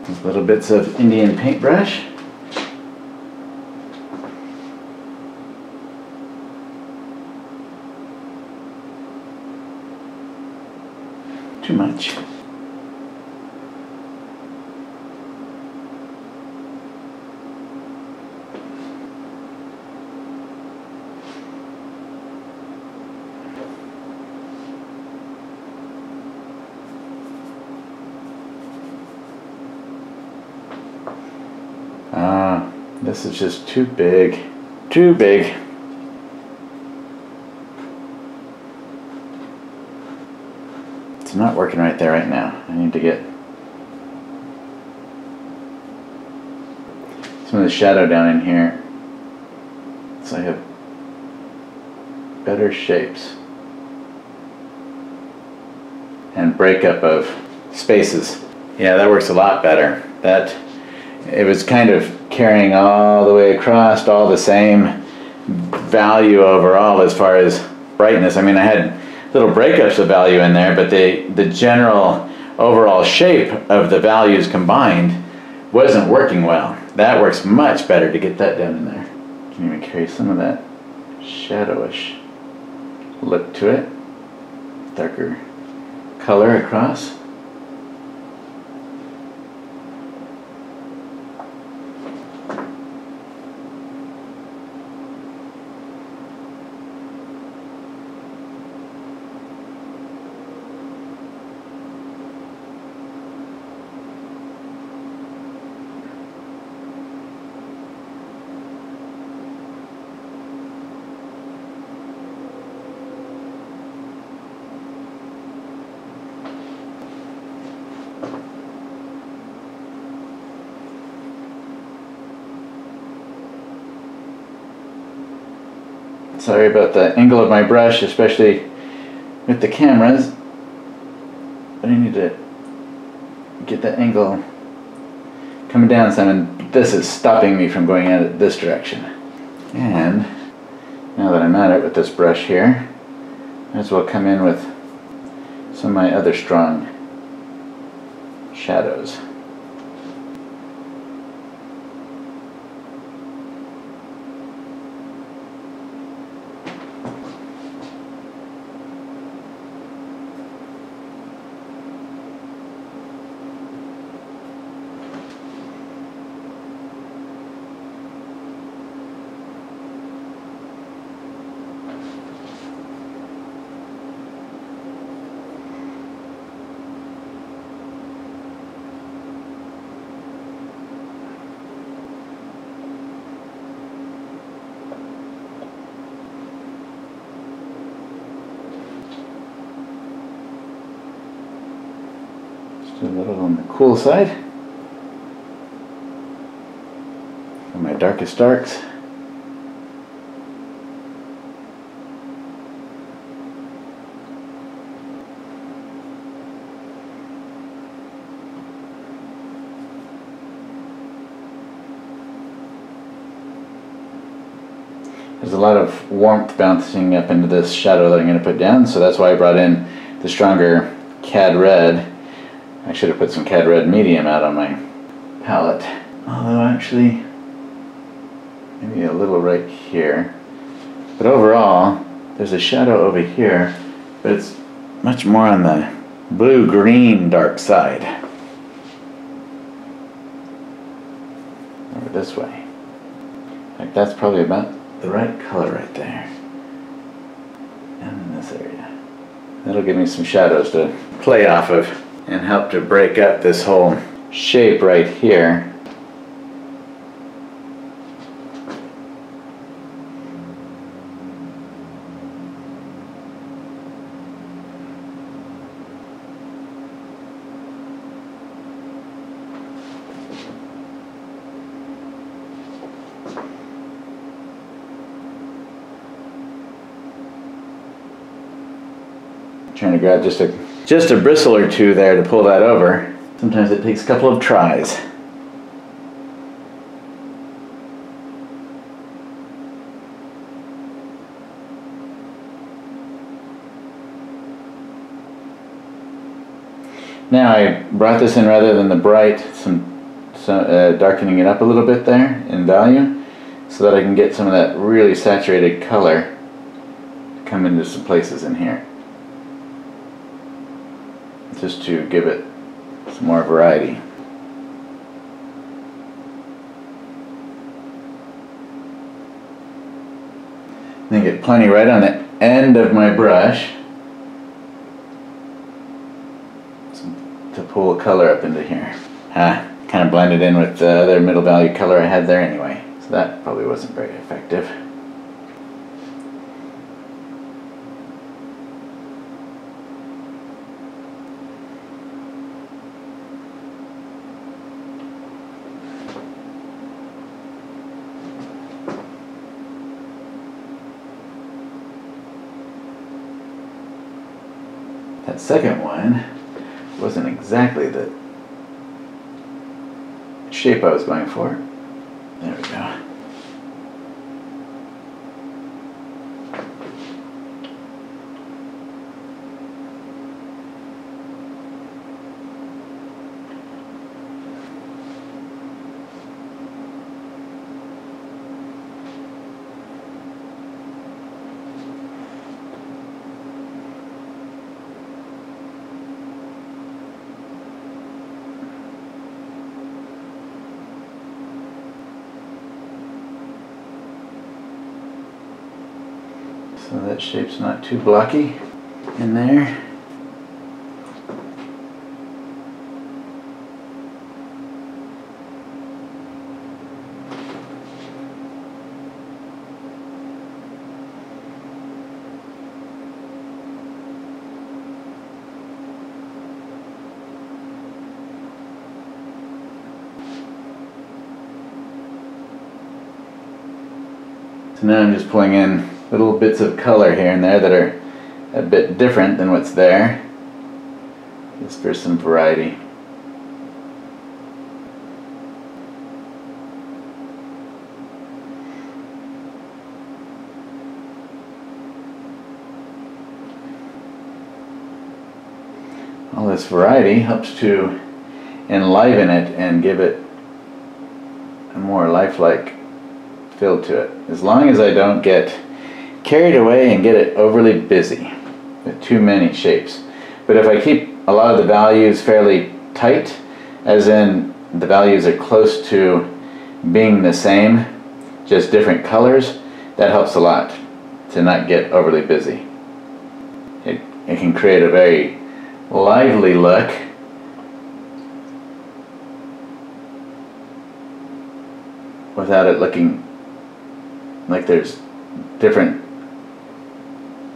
These little bits of Indian paintbrush. Too much. This is just too big. Too big. It's not working right there right now. I need to get some of the shadow down in here so I have better shapes and breakup of spaces. Yeah, that works a lot better. It was kind of carrying all the way across, all the same value overall as far as brightness. I mean, I had little breakups of value in there, but the general overall shape of the values combined wasn't working well. That works much better to get that down in there. Can even carry some of that shadowish look to it. Darker color across. Sorry about the angle of my brush, especially with the cameras, but I need to get the angle coming down some, and this is stopping me from going at it this direction. And now that I'm at it with this brush here, might as well come in with some of my other strong shadows. A little on the cool side for my darkest darks. There's a lot of warmth bouncing up into this shadow that I'm going to put down, so that's why I brought in the stronger cad red. I should have put some cad red medium out on my palette. Although actually, maybe a little right here. But overall, there's a shadow over here, but it's much more on the blue-green dark side. Over this way. In fact, that's probably about the right color right there. And in this area. That'll give me some shadows to play off of and help to break up this whole shape right here. Trying to grab just a bristle or two there to pull that over. Sometimes it takes a couple of tries. Now I brought this in rather than the bright, some darkening it up a little bit there in value, so that I can get some of that really saturated color come into some places in here, just to give it some more variety. Then get plenty right on the end of my brush to pull color up into here. Kind of blended in with the other middle value color I had there anyway, so that probably wasn't very effective. That second one wasn't exactly the shape I was going for. There we go. So that shape's not too blocky in there. So now I'm just pulling in little bits of color here and there that are a bit different than what's there, just for some variety. All this variety helps to enliven it and give it a more lifelike feel to it, as long as I don't get carried away and get it overly busy with too many shapes. But if I keep a lot of the values fairly tight, as in the values are close to being the same, just different colors, that helps a lot to not get overly busy. It can create a very lively look without it looking like there's different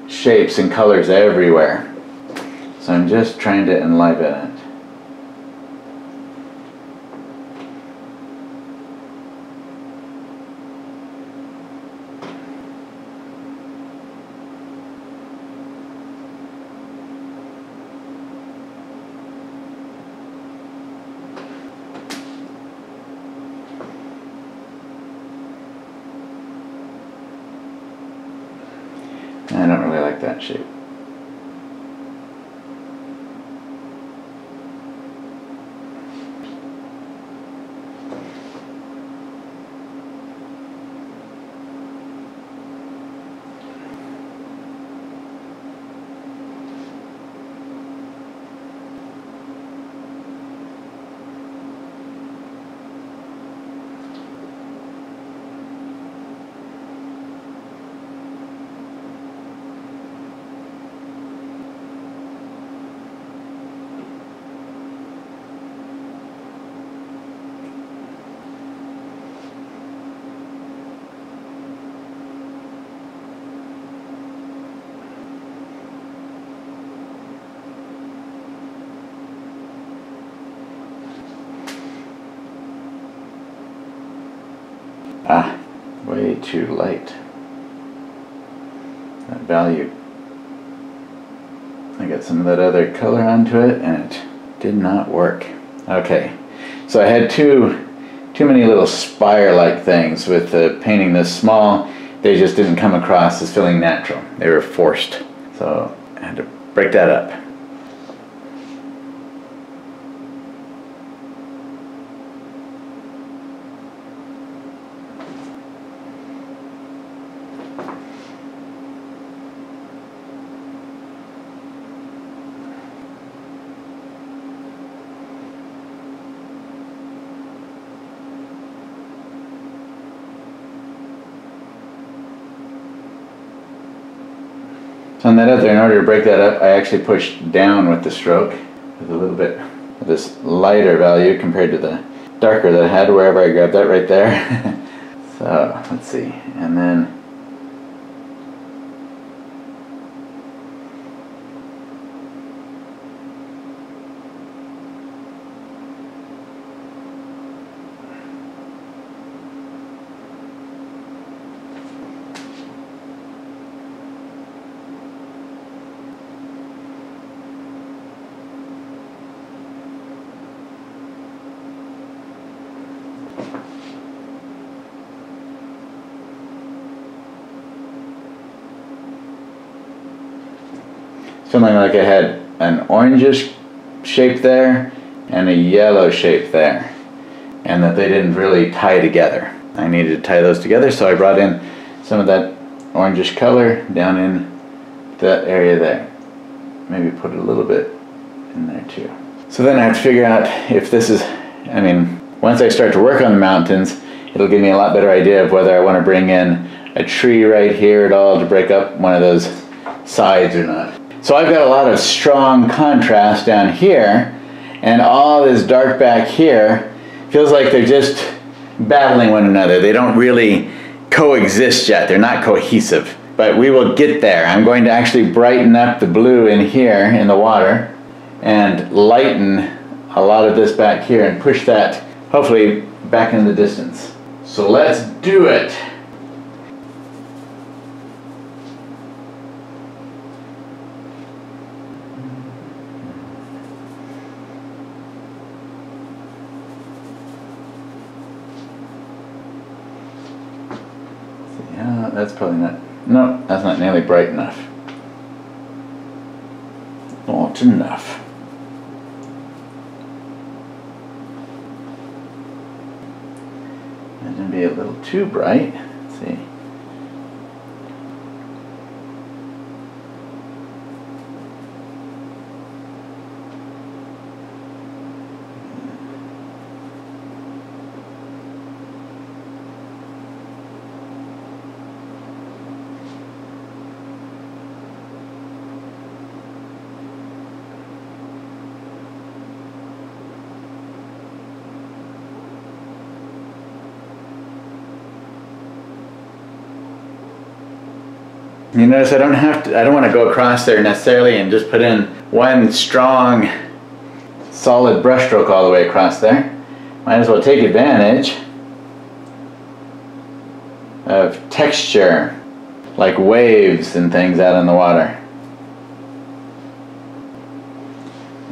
shapes and colors everywhere. So I'm just trying to enliven it. I don't really like that shape. Way too light. That value. I got some of that other color onto it and it did not work. Okay, so I had too many little spire-like things with painting this small. They just didn't come across as feeling natural. They were forced. So I had to break that up. So on that other, in order to break that up, I actually pushed down with the stroke with a little bit of this lighter value compared to the darker that I had wherever I grabbed that right there. So let's see, and then something like I had an orangish shape there and a yellow shape there, and that they didn't really tie together. I needed to tie those together, so I brought in some of that orangish color down in that area there. Maybe put a little bit in there too. So then I have to figure out if this is, I mean, once I start to work on the mountains, it'll give me a lot better idea of whether I want to bring in a tree right here at all to break up one of those sides or not. So I've got a lot of strong contrast down here, and all this dark back here feels like they're just battling one another. They don't really coexist yet. They're not cohesive. But we will get there. I'm going to actually brighten up the blue in here in the water and lighten a lot of this back here and push that hopefully back in the distance. So let's do it. Yeah, that's probably not, no, that's not nearly bright enough. Not enough. That can be a little too bright. Let's see. You notice I don't want to go across there necessarily and just put in one strong solid brush stroke all the way across there. Might as well take advantage of texture like waves and things out in the water.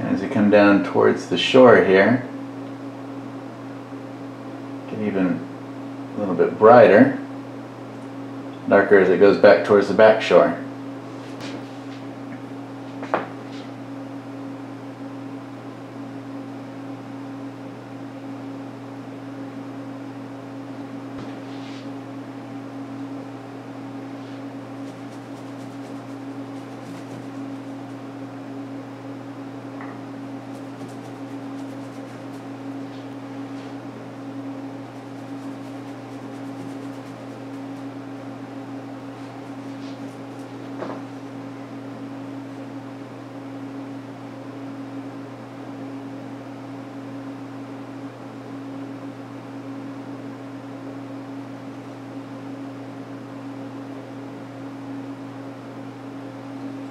And as you come down towards the shore here, get even a little bit brighter. Darker as it goes back towards the back shore.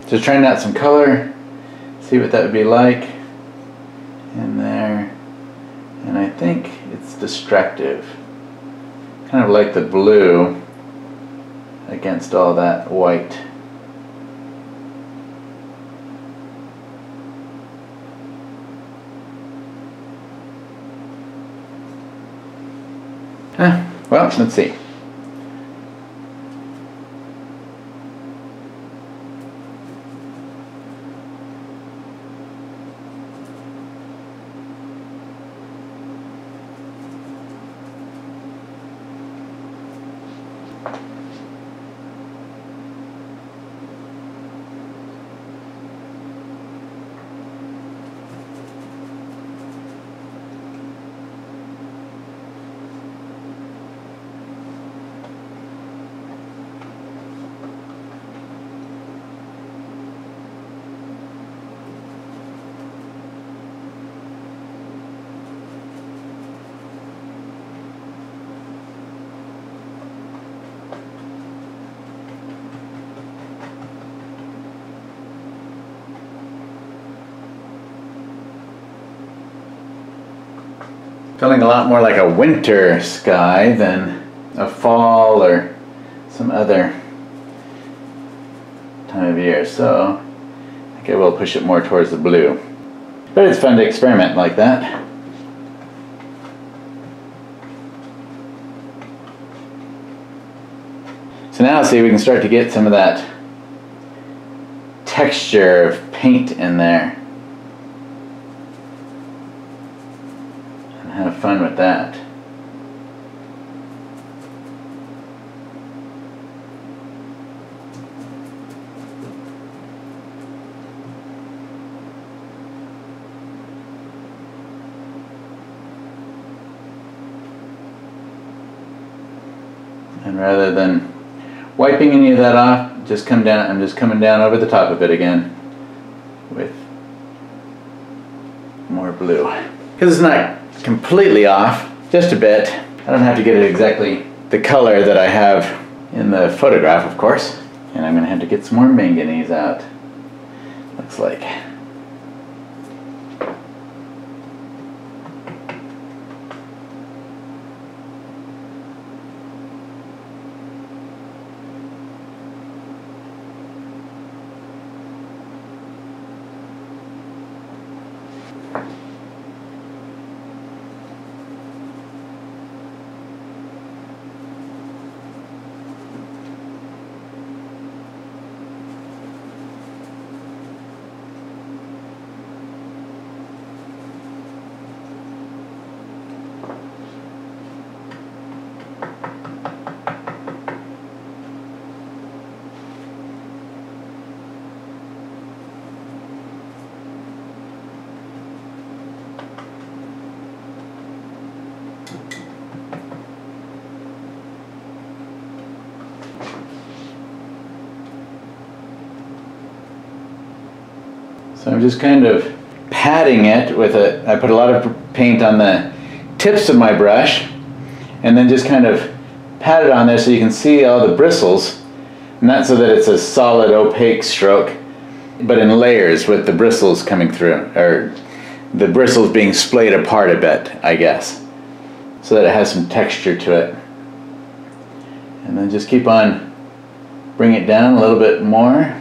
Just trying out some color, see what that would be like in there, and I think it's distractive. Kind of like the blue against all that white. Well, let's see. feeling a lot more like a winter sky than a fall or some other time of year. So I think I will push it more towards the blue. But it's fun to experiment like that. So now see, we can start to get some of that texture of paint in there. And have fun with that. And rather than wiping any of that off, just come down. I'm just coming down over the top of it again with more blue. Because it's not completely off, just a bit. I don't have to get it exactly the color that I have in the photograph, of course. And I'm going to have to get some more manganese out, looks like. So I'm just kind of patting it with I put a lot of paint on the tips of my brush and then just kind of pat it on there so you can see all the bristles, not so that it's a solid opaque stroke, but in layers with the bristles coming through, or the bristles being splayed apart a bit, I guess, so that it has some texture to it. And then just keep on, bring it down a little bit more.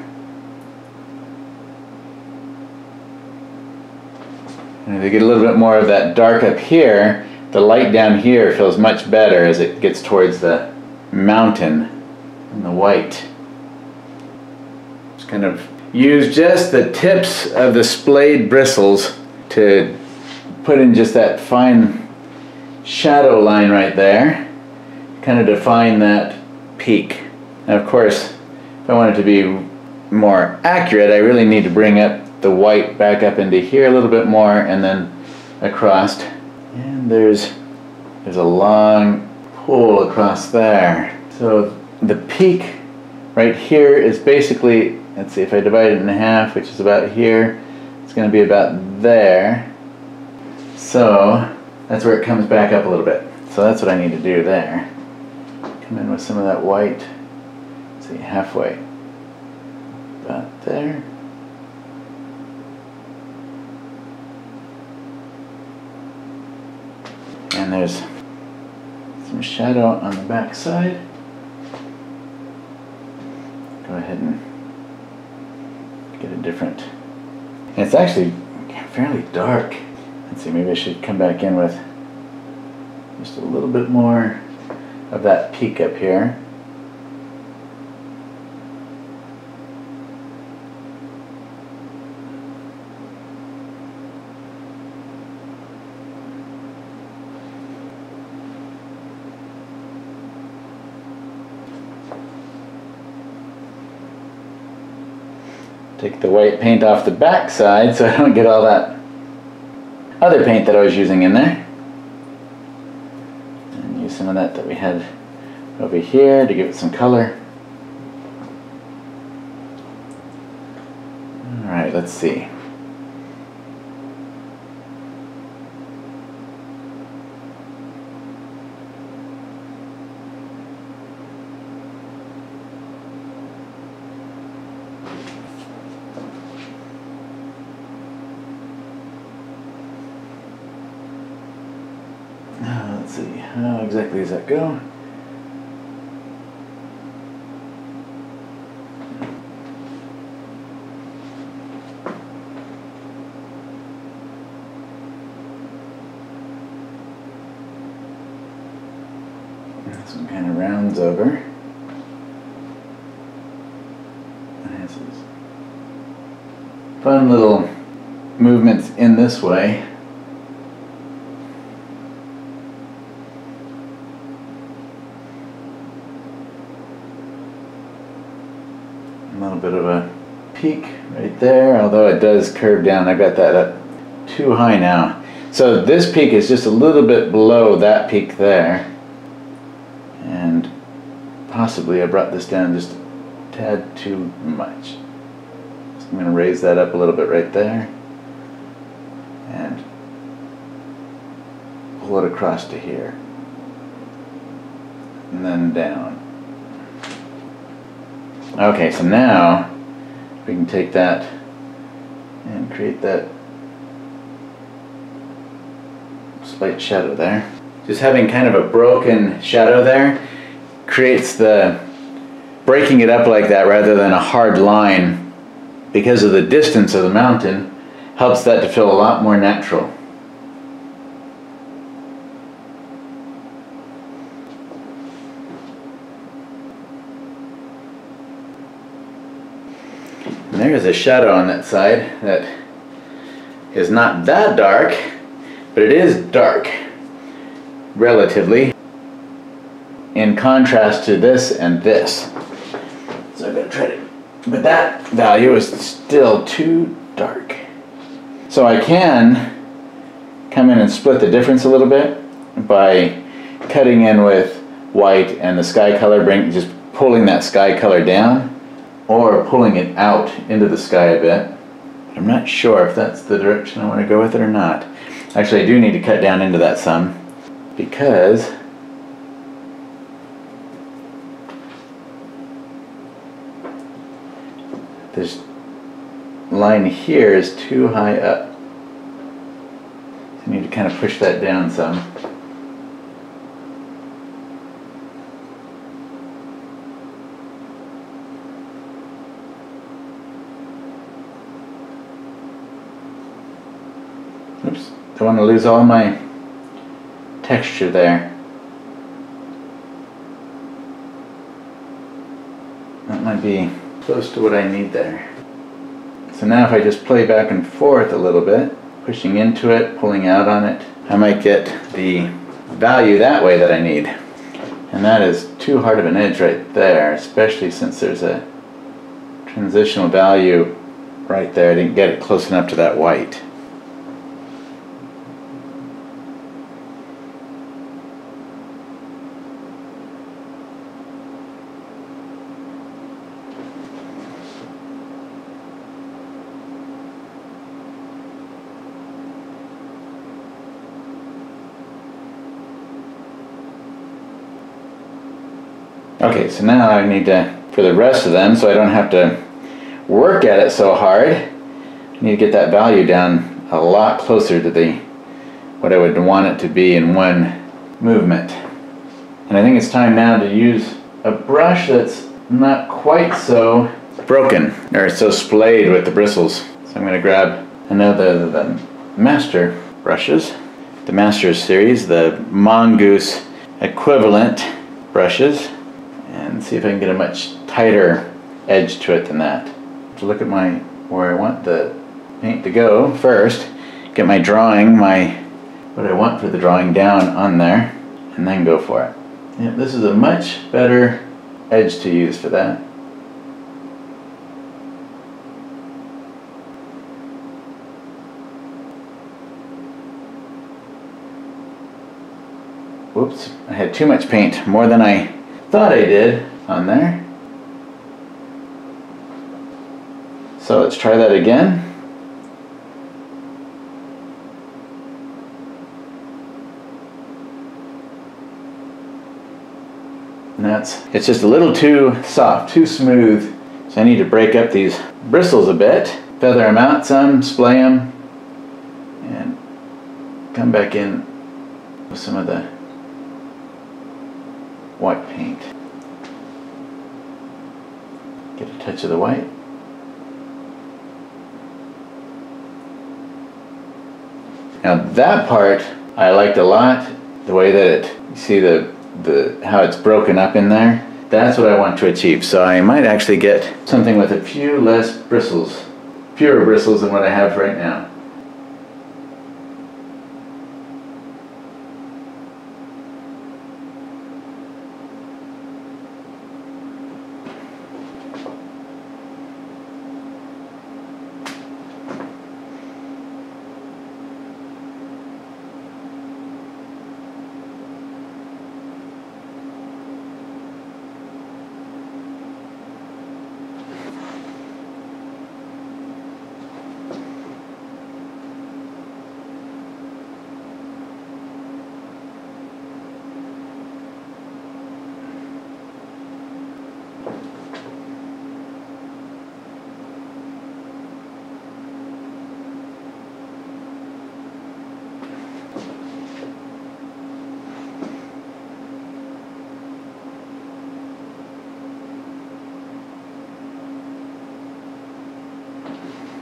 And to get a little bit more of that dark up here, the light down here feels much better as it gets towards the mountain and the white. Just kind of use just the tips of the splayed bristles to put in just that fine shadow line right there, kind of define that peak. Now of course, if I want it to be more accurate, I really need to bring up the white back up into here a little bit more and then across. And there's a long pull across there. So the peak right here is basically, let's see, if I divide it in half, which is about here, it's going to be about there. So that's where it comes back up a little bit. So that's what I need to do there. Come in with some of that white, let's see, halfway, about there. And there's some shadow on the back side. Go ahead and get a different. And it's actually fairly dark. Let's see, maybe I should come back in with just a little bit more of that peak up here. Take the white paint off the back side so I don't get all that other paint that I was using in there. And use some of that we had over here to give it some color. Alright, let's see. How exactly does that go? This one kind of rounds over. It has these fun little movements in this way. A little bit of a peak right there, although it does curve down. I got that up too high now. So this peak is just a little bit below that peak there. And possibly I brought this down just a tad too much. So I'm going to raise that up a little bit right there. And pull it across to here. And then down. Okay, so now we can take that and create that slight shadow there. Just having kind of a broken shadow there creates the breaking it up like that rather than a hard line, because of the distance of the mountain, helps that to feel a lot more natural. And there's a shadow on that side that is not that dark, but it is dark, relatively, in contrast to this and this. So I'm going to try to, but that value is still too dark. So I can come in and split the difference a little bit by cutting in with white and the sky color, just pulling that sky color down, or pulling it out into the sky a bit. I'm not sure if that's the direction I want to go with it or not. Actually, I do need to cut down into that some, because this line here is too high up. So I need to kind of push that down some. Oops, don't want to lose all my texture there. That might be close to what I need there. So now if I just play back and forth a little bit, pushing into it, pulling out on it, I might get the value that way that I need. And that is too hard of an edge right there, especially since there's a transitional value right there. I didn't get it close enough to that white. Okay, so now I need to, for the rest of them, so I don't have to work at it so hard, I need to get that value down a lot closer to what I would want it to be in one movement. And I think it's time now to use a brush that's not quite so broken, or so splayed with the bristles. So I'm going to grab another of the master brushes, the Masters series, the Mongoose equivalent brushes, and see if I can get a much tighter edge to it than that. To look at where I want the paint to go first, get my drawing, what I want for the drawing down on there, and then go for it. Yeah, this is a much better edge to use for that. Whoops, I had too much paint, more than I thought I did on there. So let's try that again. And it's just a little too soft, too smooth. So I need to break up these bristles a bit, feather them out some, splay them, and come back in with some of the white paint. Get a touch of the white. Now that part I liked a lot, the way that you see how it's broken up in there. That's what I want to achieve. So I might actually get something with a few less bristles, fewer bristles than what I have right now.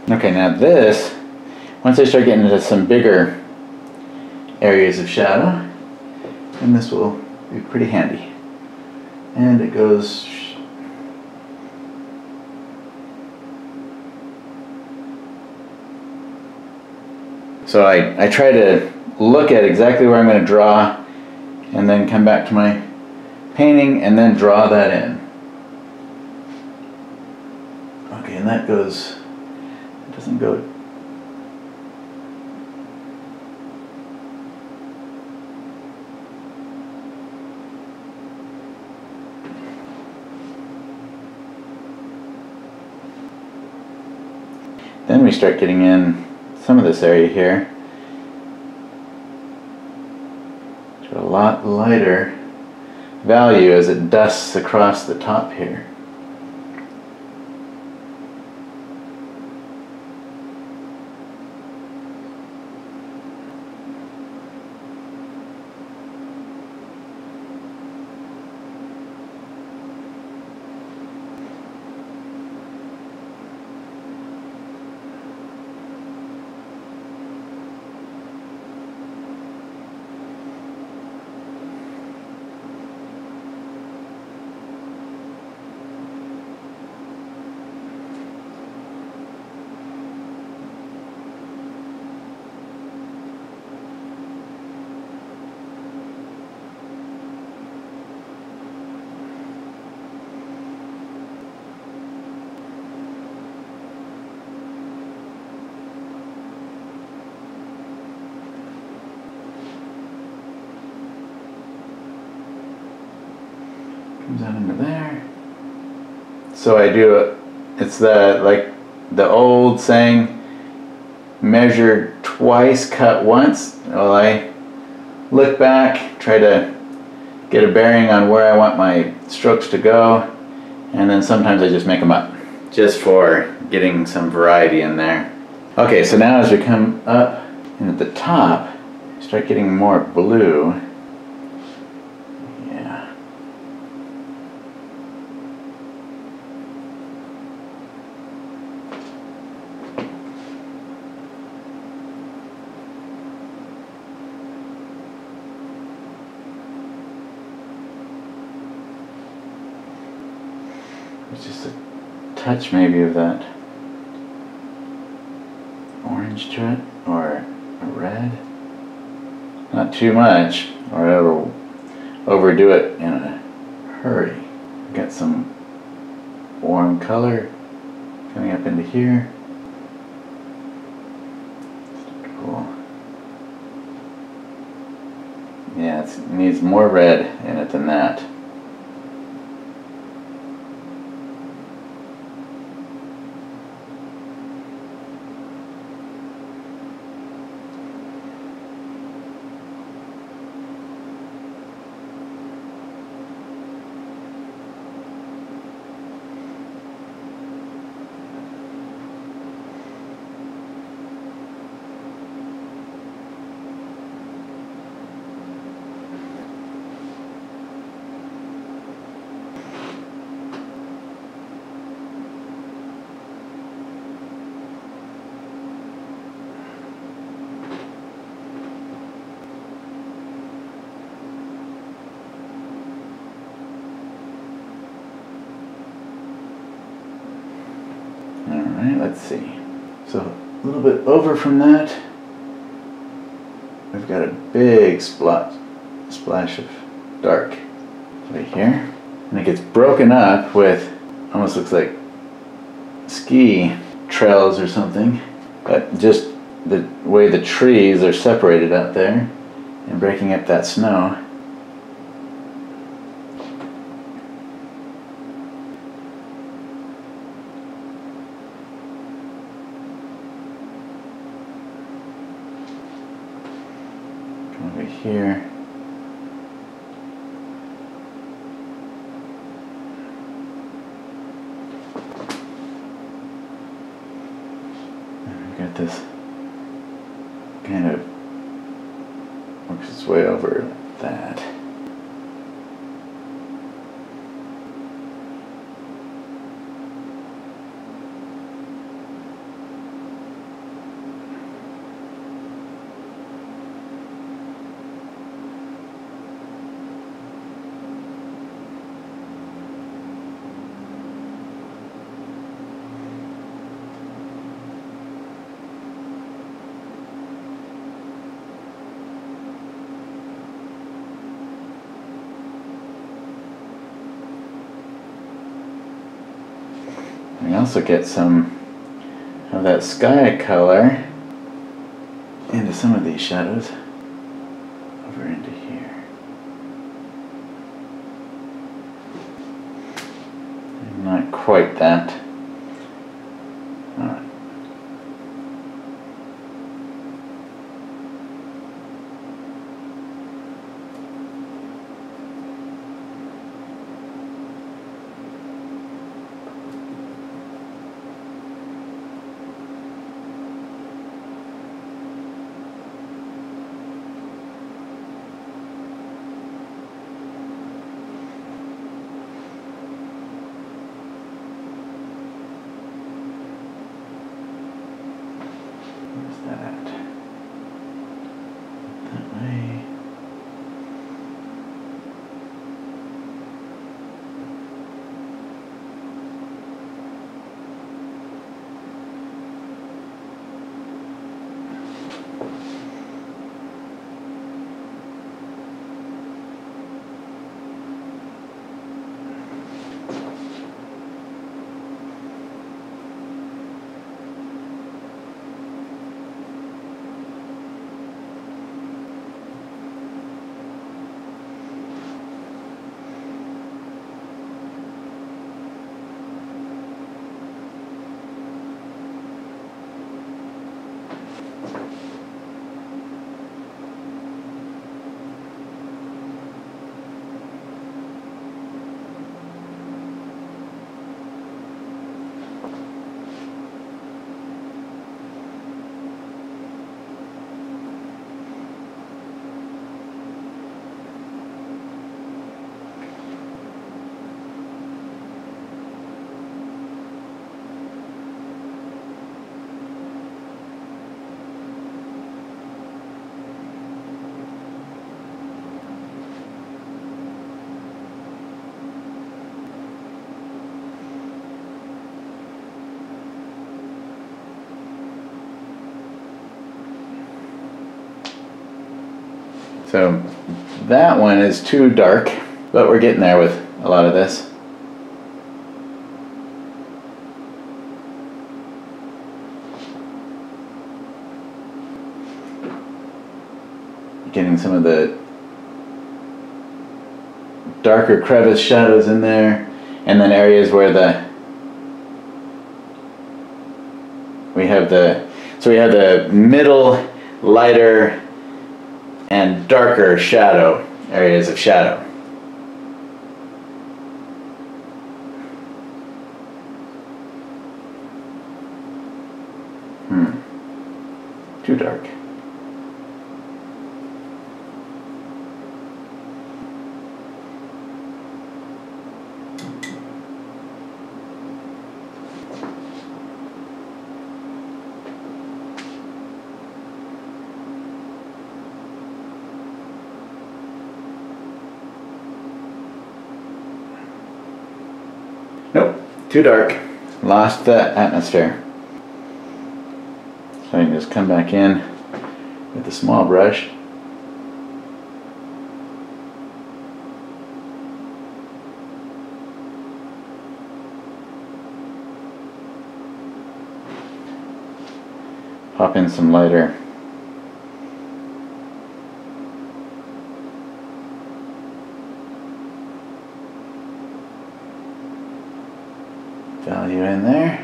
Okay, now this, once I start getting into some bigger areas of shadow, then this will be pretty handy. And it goes so I try to look at exactly where I'm going to draw and then come back to my painting and then draw that in. Okay, and that goes, it doesn't go then we start getting in some of this area here. It's a lot lighter value as it dusts across the top here. Comes out into there. So I do, it's like the old saying, measure twice, cut once. Well, I look back, try to get a bearing on where I want my strokes to go, and then sometimes I just make them up, just for getting some variety in there. Okay, so now as we come up and at the top, start getting more blue. There's just a touch maybe of that orange to it, or a red. Not too much, or it'll overdo it in a hurry. Got some warm color coming up into here. Cool. Yeah, it needs more red in it than that. Alright, let's see. So a little bit over from that, we've got a big splash of dark right here. And it gets broken up with, almost looks like ski trails or something. But just the way the trees are separated out there and breaking up that snow. Come over here. And we've got this kind of works its way over like that. We also get some of that sky color into some of these shadows over into here. Not quite that. All right. Where's that at? That way. So that one is too dark, but we're getting there with a lot of this. Getting some of the darker crevice shadows in there, and then areas where we have the middle, lighter, and darker shadow, areas of shadow. Too dark. Nope, too dark. Lost the atmosphere. So I can just come back in with the small brush. Pop in some lighter value in there.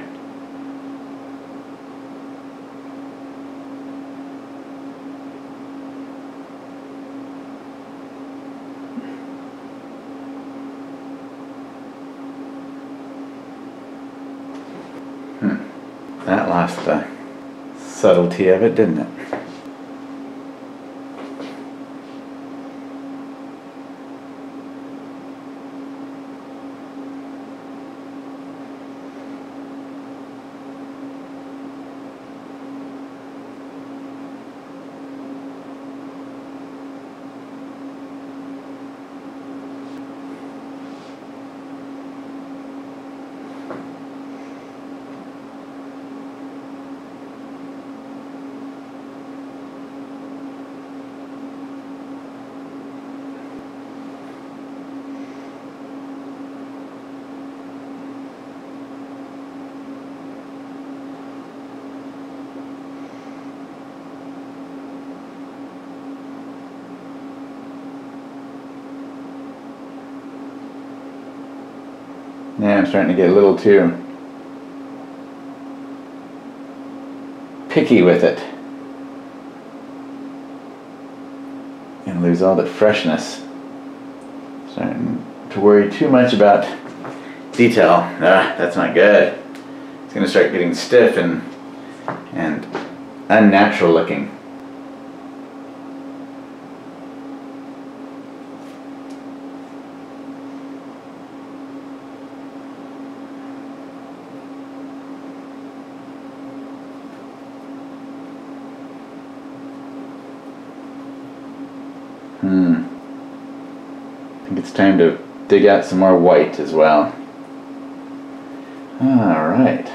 That lost the subtlety of it, didn't it? Yeah, I'm starting to get a little too picky with it and lose all the freshness. Starting to worry too much about detail. That's not good. It's going to start getting stiff and unnatural looking. I think it's time to dig out some more white as well. All right.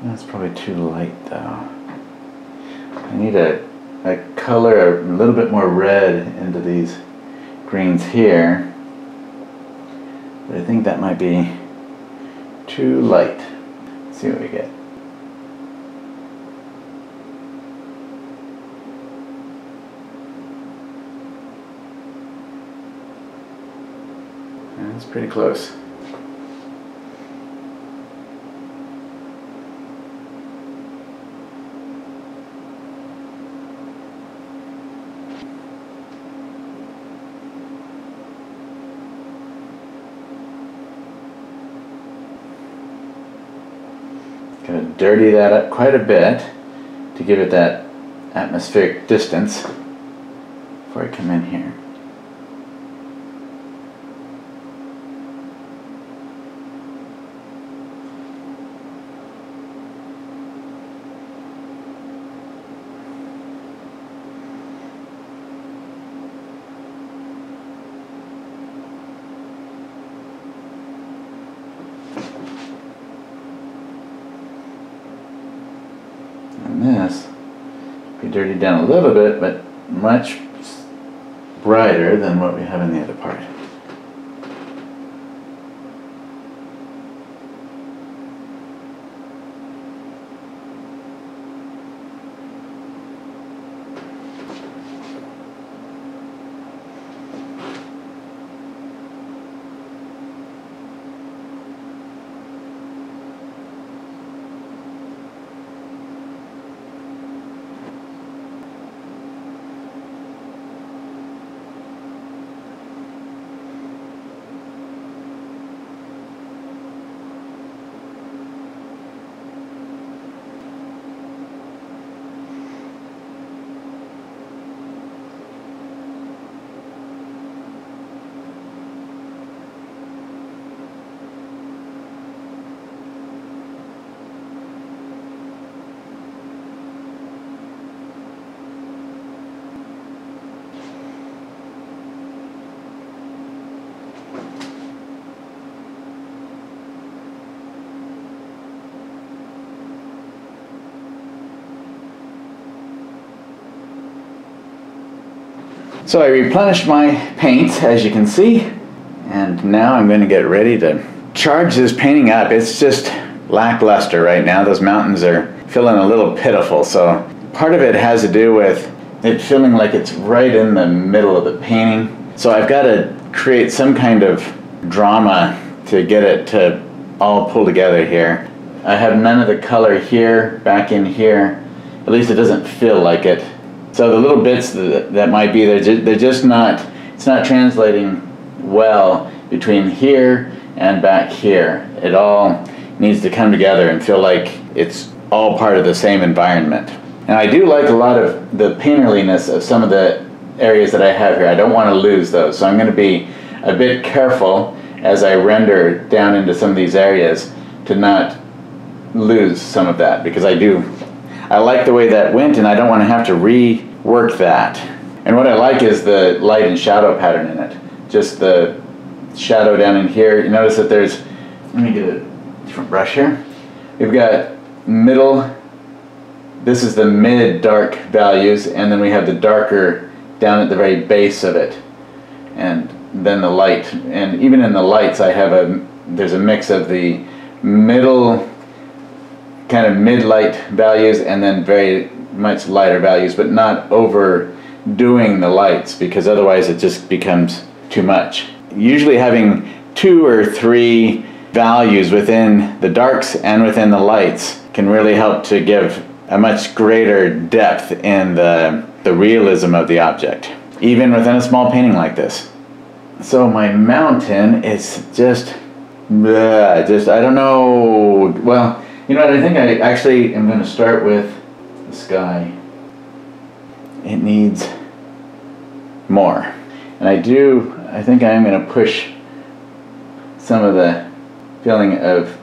That's probably too light though. I need a color a little bit more red into these greens here. But I think that might be too light. Let's see what we get. That's pretty close. Gonna dirty that up quite a bit to give it that atmospheric distance before I come in here. This be dirtied down a little bit, but much brighter than what we have in the other part. So I replenished my paint, as you can see, and now I'm going to get ready to charge this painting up. It's just lackluster right now. Those mountains are feeling a little pitiful, so part of it has to do with it feeling like it's right in the middle of the painting. So I've got to create some kind of drama to get it to all pull together here. I have none of the color here, back in here. At least it doesn't feel like it. So the little bits that might be there, they're just not, it's not translating well between here and back here. It all needs to come together and feel like it's all part of the same environment. And I do like a lot of the painterliness of some of the areas that I have here. I don't want to lose those, so I'm going to be a bit careful as I render down into some of these areas to not lose some of that, because I like the way that went, and I don't want to have to rework that. And what I like is the light and shadow pattern in it. Just the shadow down in here. You notice that there's, let me get a different brush here. We've got middle, this is the mid dark values, and then we have the darker down at the very base of it. And then the light, and even in the lights there's a mix of the middle kind of mid-light values and then very much lighter values, but not overdoing the lights, because otherwise it just becomes too much. Usually having 2 or 3 values within the darks and within the lights can really help to give a much greater depth in the realism of the object, even within a small painting like this. So my mountain is just I don't know, well, you know what, I think I actually am going to start with the sky. It needs more. And I think I am going to push some of the feeling of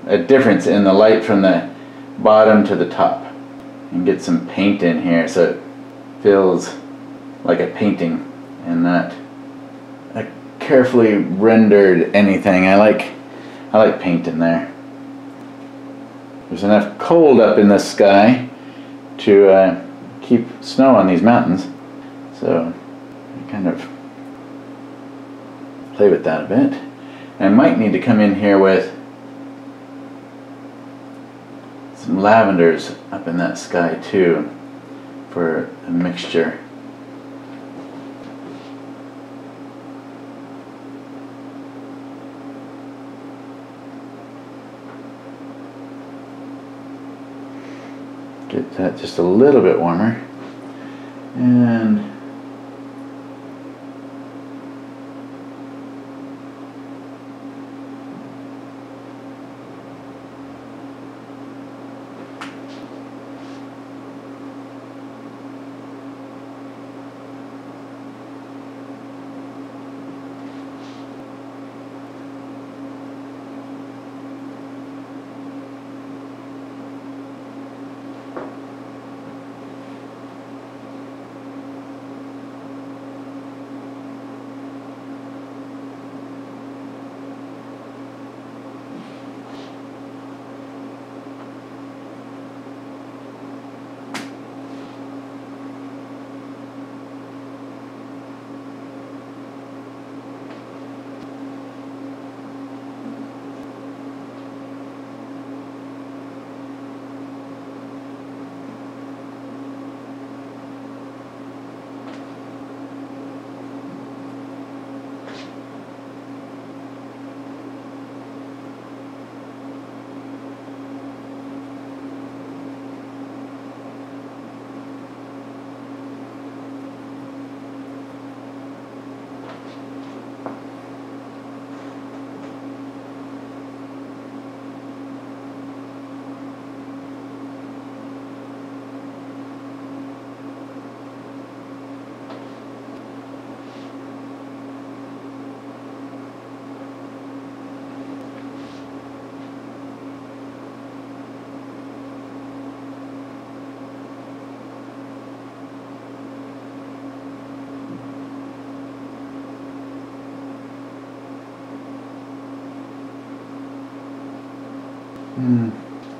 a difference in the light from the bottom to the top. And get some paint in here so it feels like a painting and not a carefully rendered anything. I like paint in there. There's enough cold up in the sky to keep snow on these mountains, so I kind of play with that a bit. And I might need to come in here with some lavenders up in that sky too for a mixture. Get that just a little bit warmer. And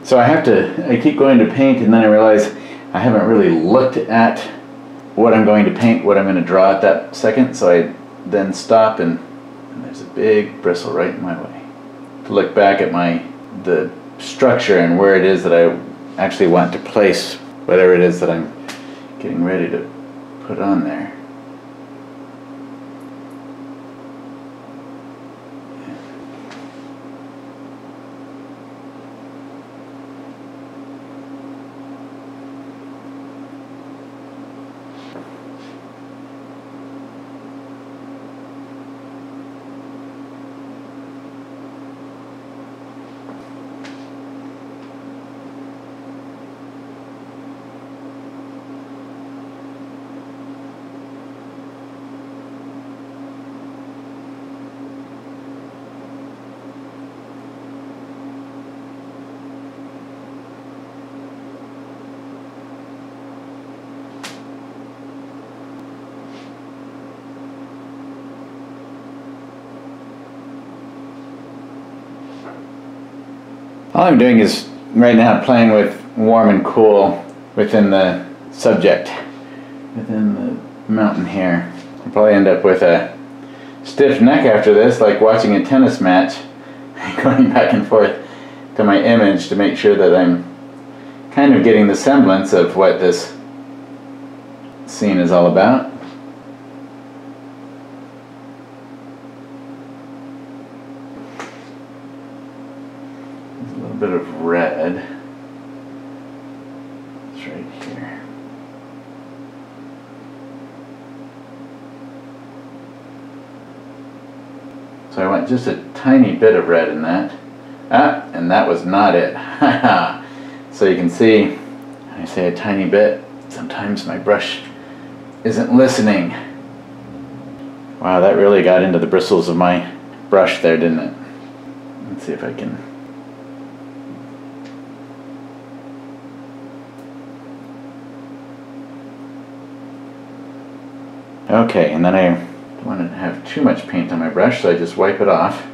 so I keep going to paint, and then I realize I haven't really looked at what I'm going to paint, what I'm going to draw at that second, so I then stop, and there's a big bristle right in my way. To look back at the structure and where it is that I actually want to place whatever it is that I'm getting ready to put on there. All I'm doing is right now playing with warm and cool within the subject, within the mountain here. I'll probably end up with a stiff neck after this, like watching a tennis match, going back and forth to my image to make sure that I'm kind of getting the semblance of what this scene is all about. There's a little bit of red. It's right here. So I want just a tiny bit of red in that. Ah, and that was not it. So you can see, when I say a tiny bit, sometimes my brush isn't listening. Wow, that really got into the bristles of my brush there, didn't it? Let's see if I can. Okay, and then I don't want to have too much paint on my brush, so I just wipe it off.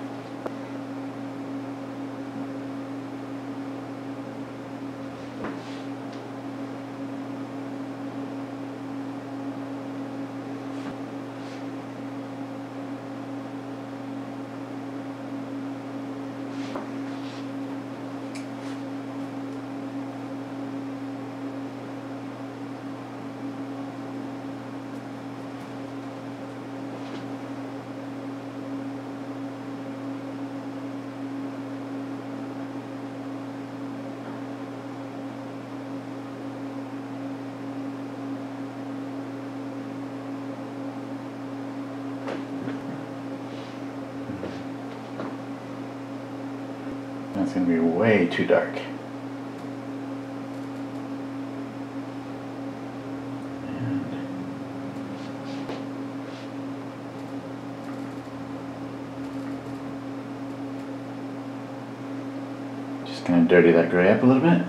That's going to be way too dark. Just going to dirty that gray up a little bit.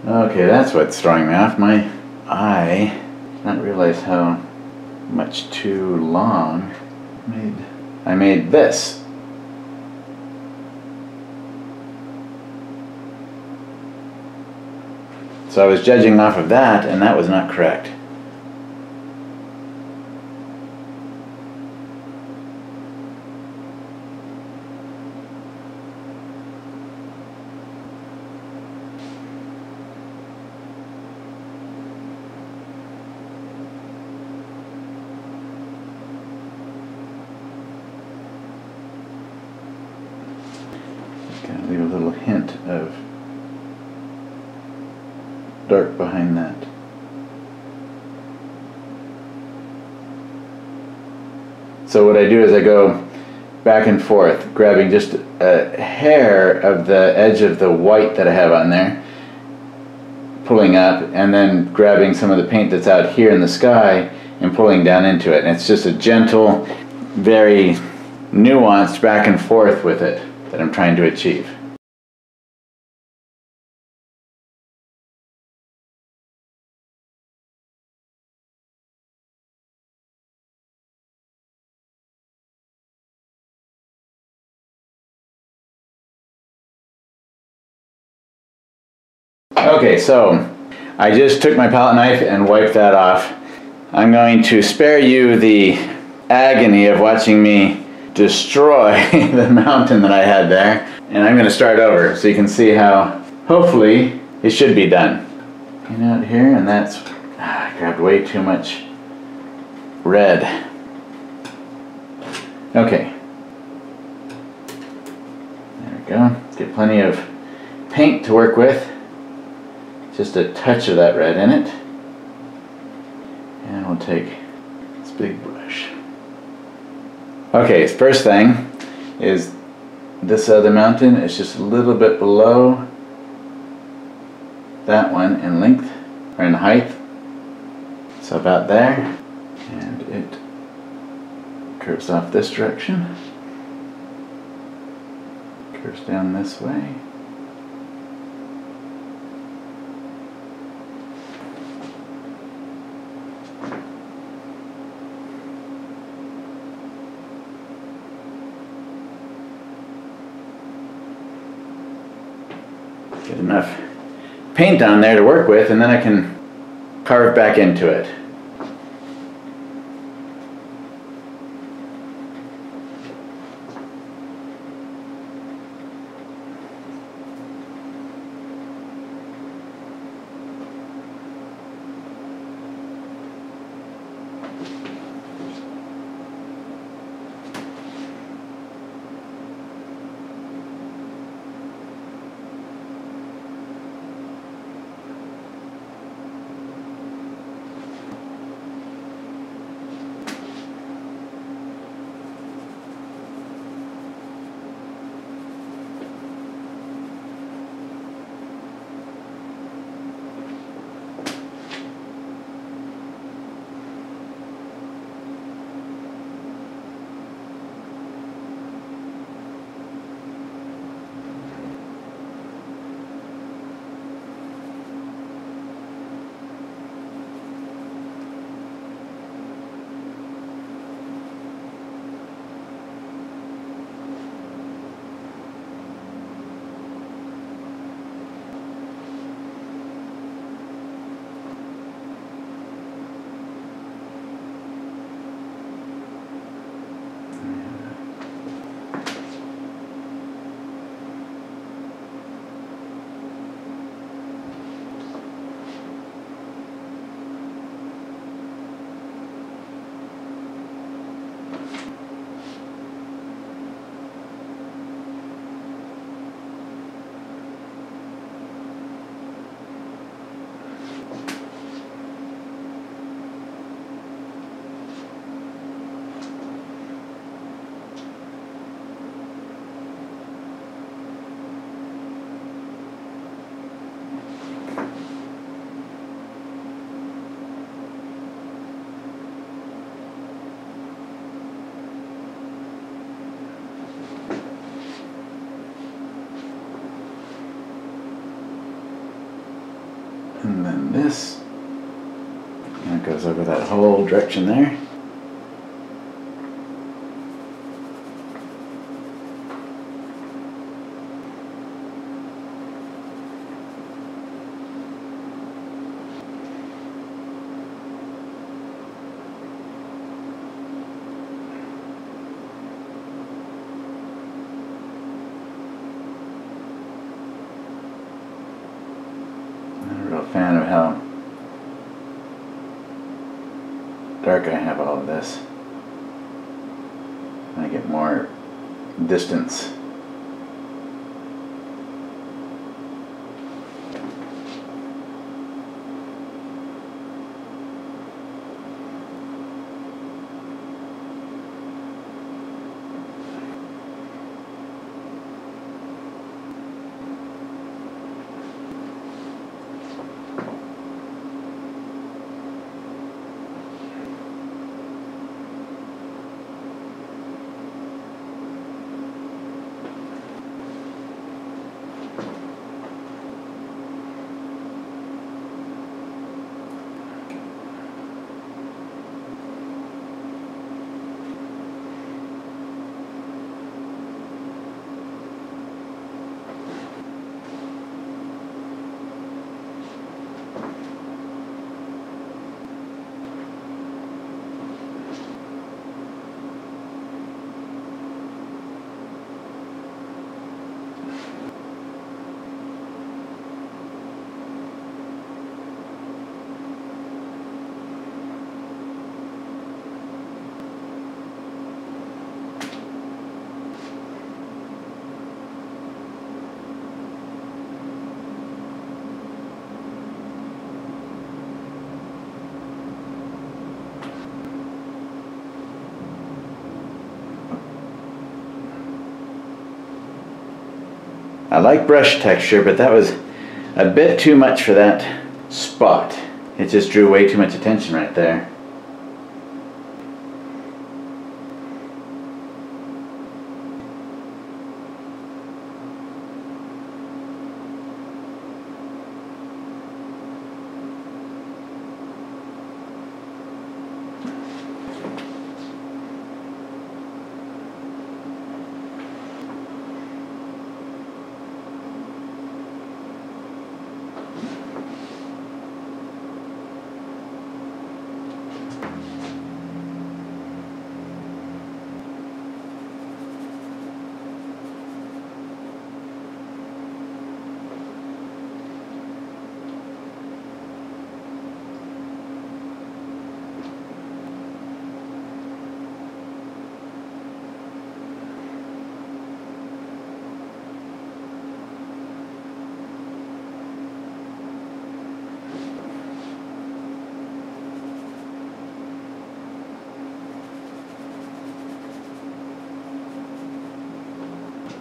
Okay, that's what's throwing me off. My eye, I didn't realize how much too long I made this. So I was judging off of that, and that was not correct. Gotta leave a little hint of dark behind that. So what I do is I go back and forth, grabbing just a hair of the edge of the white that I have on there, pulling up, and then grabbing some of the paint that's out here in the sky and pulling down into it. And it's just a gentle, very nuanced back and forth with it that I'm trying to achieve. Okay, so I just took my palette knife and wiped that off. I'm going to spare you the agony of watching me destroy the mountain that I had there, and I'm going to start over so you can see how hopefully it should be done. You know, out here, and that's I grabbed way too much red. Okay, there we go. Let's get plenty of paint to work with. Just a touch of that red in it. And we'll take this big brush. Okay, first thing is this other mountain is just a little bit below that one in length, or in height. So about there. And it curves off this direction. Curves down this way. Get enough paint on there to work with, and then I can carve back into it. And then this, and it goes over that whole direction there. Fan of how dark I have all of this. I get more distance. I like brush texture, but that was a bit too much for that spot. It just drew way too much attention right there.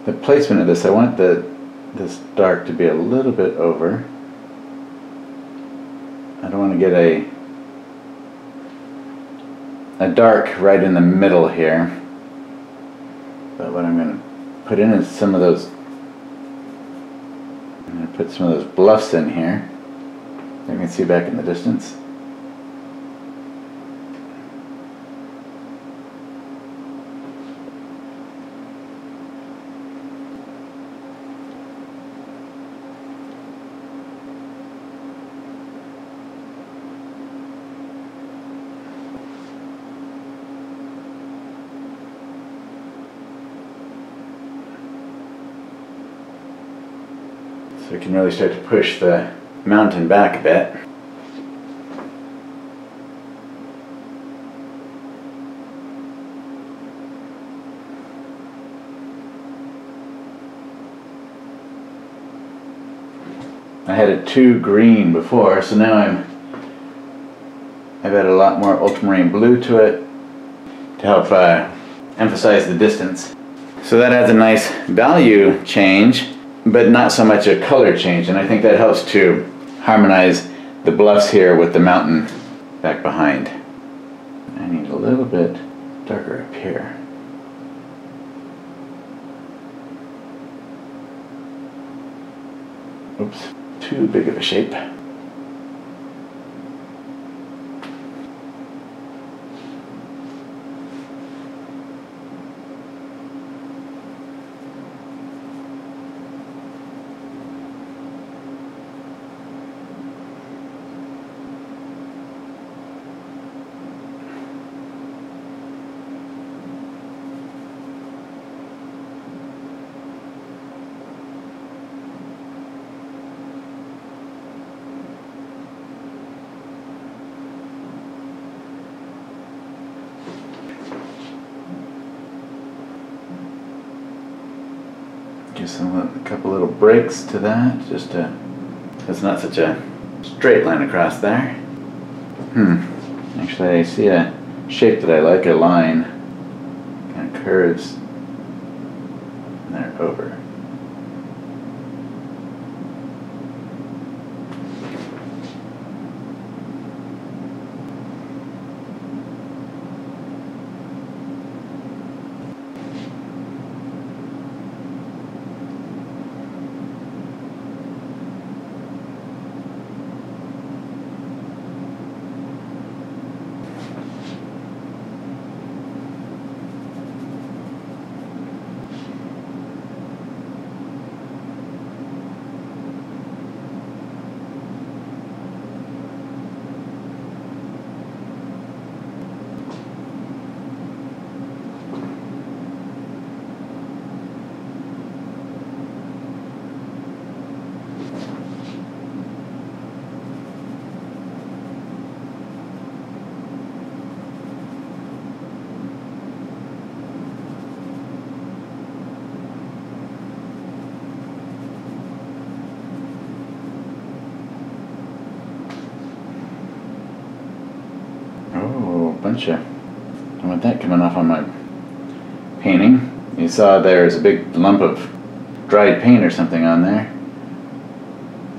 The placement of this, I want this dark to be a little bit over. I don't want to get a dark right in the middle here. But what I'm going to put in is some of those, I'm going to put some of those bluffs in here. You can see back in the distance. So we can really start to push the mountain back a bit. I had it too green before, so now I've added a lot more ultramarine blue to it to help emphasize the distance. So that adds a nice value change, but not so much a color change, and I think that helps to harmonize the bluffs here with the mountain back behind. I need a little bit darker up here. Oops, too big of a shape. Just a couple little breaks to that, just to, it's not such a straight line across there. Actually I see a shape that I like, a line, kind of curves, and they're over. I want that coming off on my painting. You saw there's a big lump of dried paint or something on there.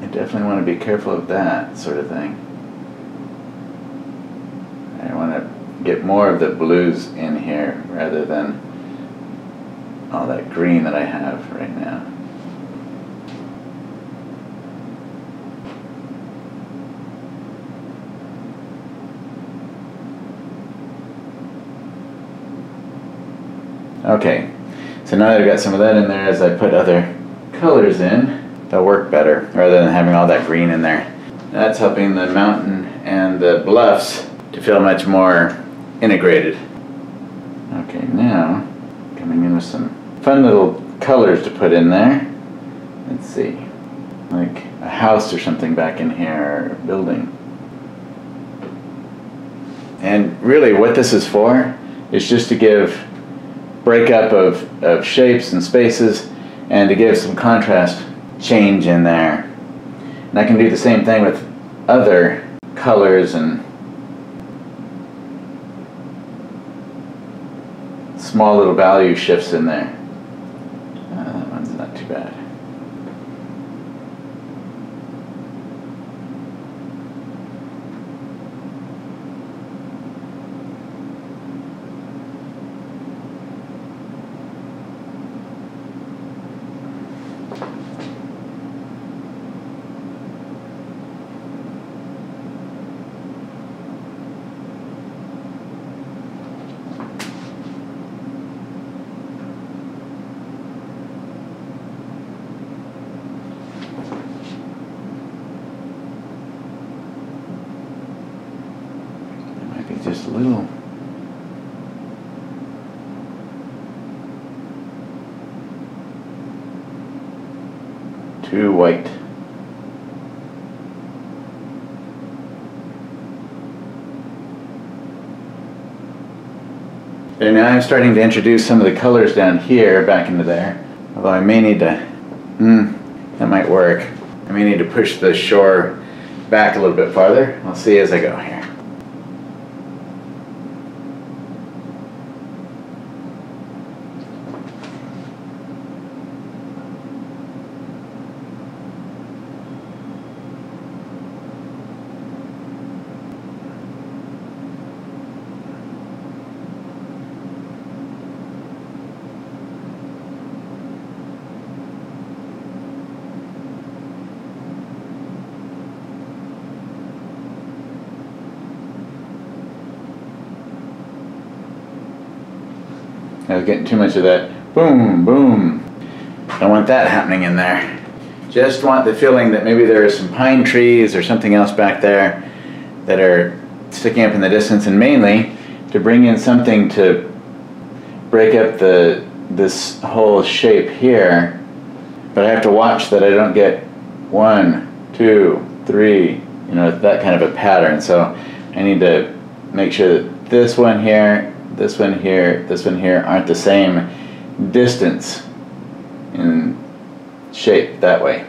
I definitely want to be careful of that sort of thing. I want to get more of the blues in here rather than all that green that I have right now. Okay, so now that I've got some of that in there, as I put other colors in, they'll work better rather than having all that green in there. That's helping the mountain and the bluffs to feel much more integrated. Okay, now coming in with some fun little colors to put in there. Let's see, like a house or something back in here, or a building. And really what this is for is just to give breakup of shapes and spaces and to give some contrast change in there. And I can do the same thing with other colors and small little value shifts in there. That one's not too bad. Just a little. Too white. And now I'm starting to introduce some of the colors down here back into there. Although I may need to, that might work. I may need to push the shore back a little bit farther. I'll see as I go here. I was getting too much of that boom, boom. Don't want that happening in there. Just want the feeling that maybe there are some pine trees or something else back there that are sticking up in the distance, and mainly to bring in something to break up this whole shape here. But I have to watch that I don't get 1, 2, 3, you know, that kind of a pattern. So I need to make sure that this one here, this one here, this one here aren't the same distance in shape that way.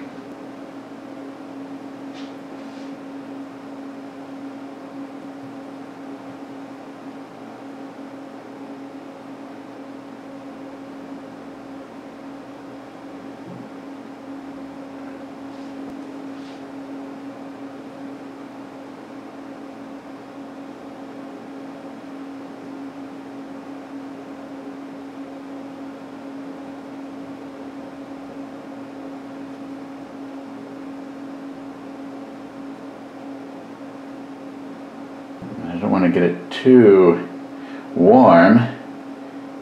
I don't want to get it too warm,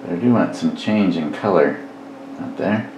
but I do want some change in color out there.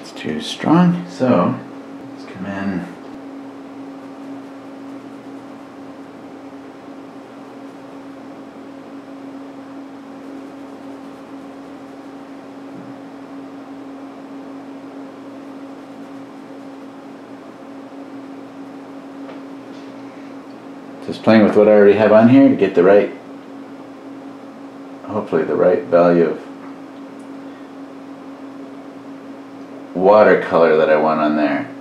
It's too strong, so let's come in. Just playing with what I already have on here to get the right, hopefully the right value of watercolor that I want on there.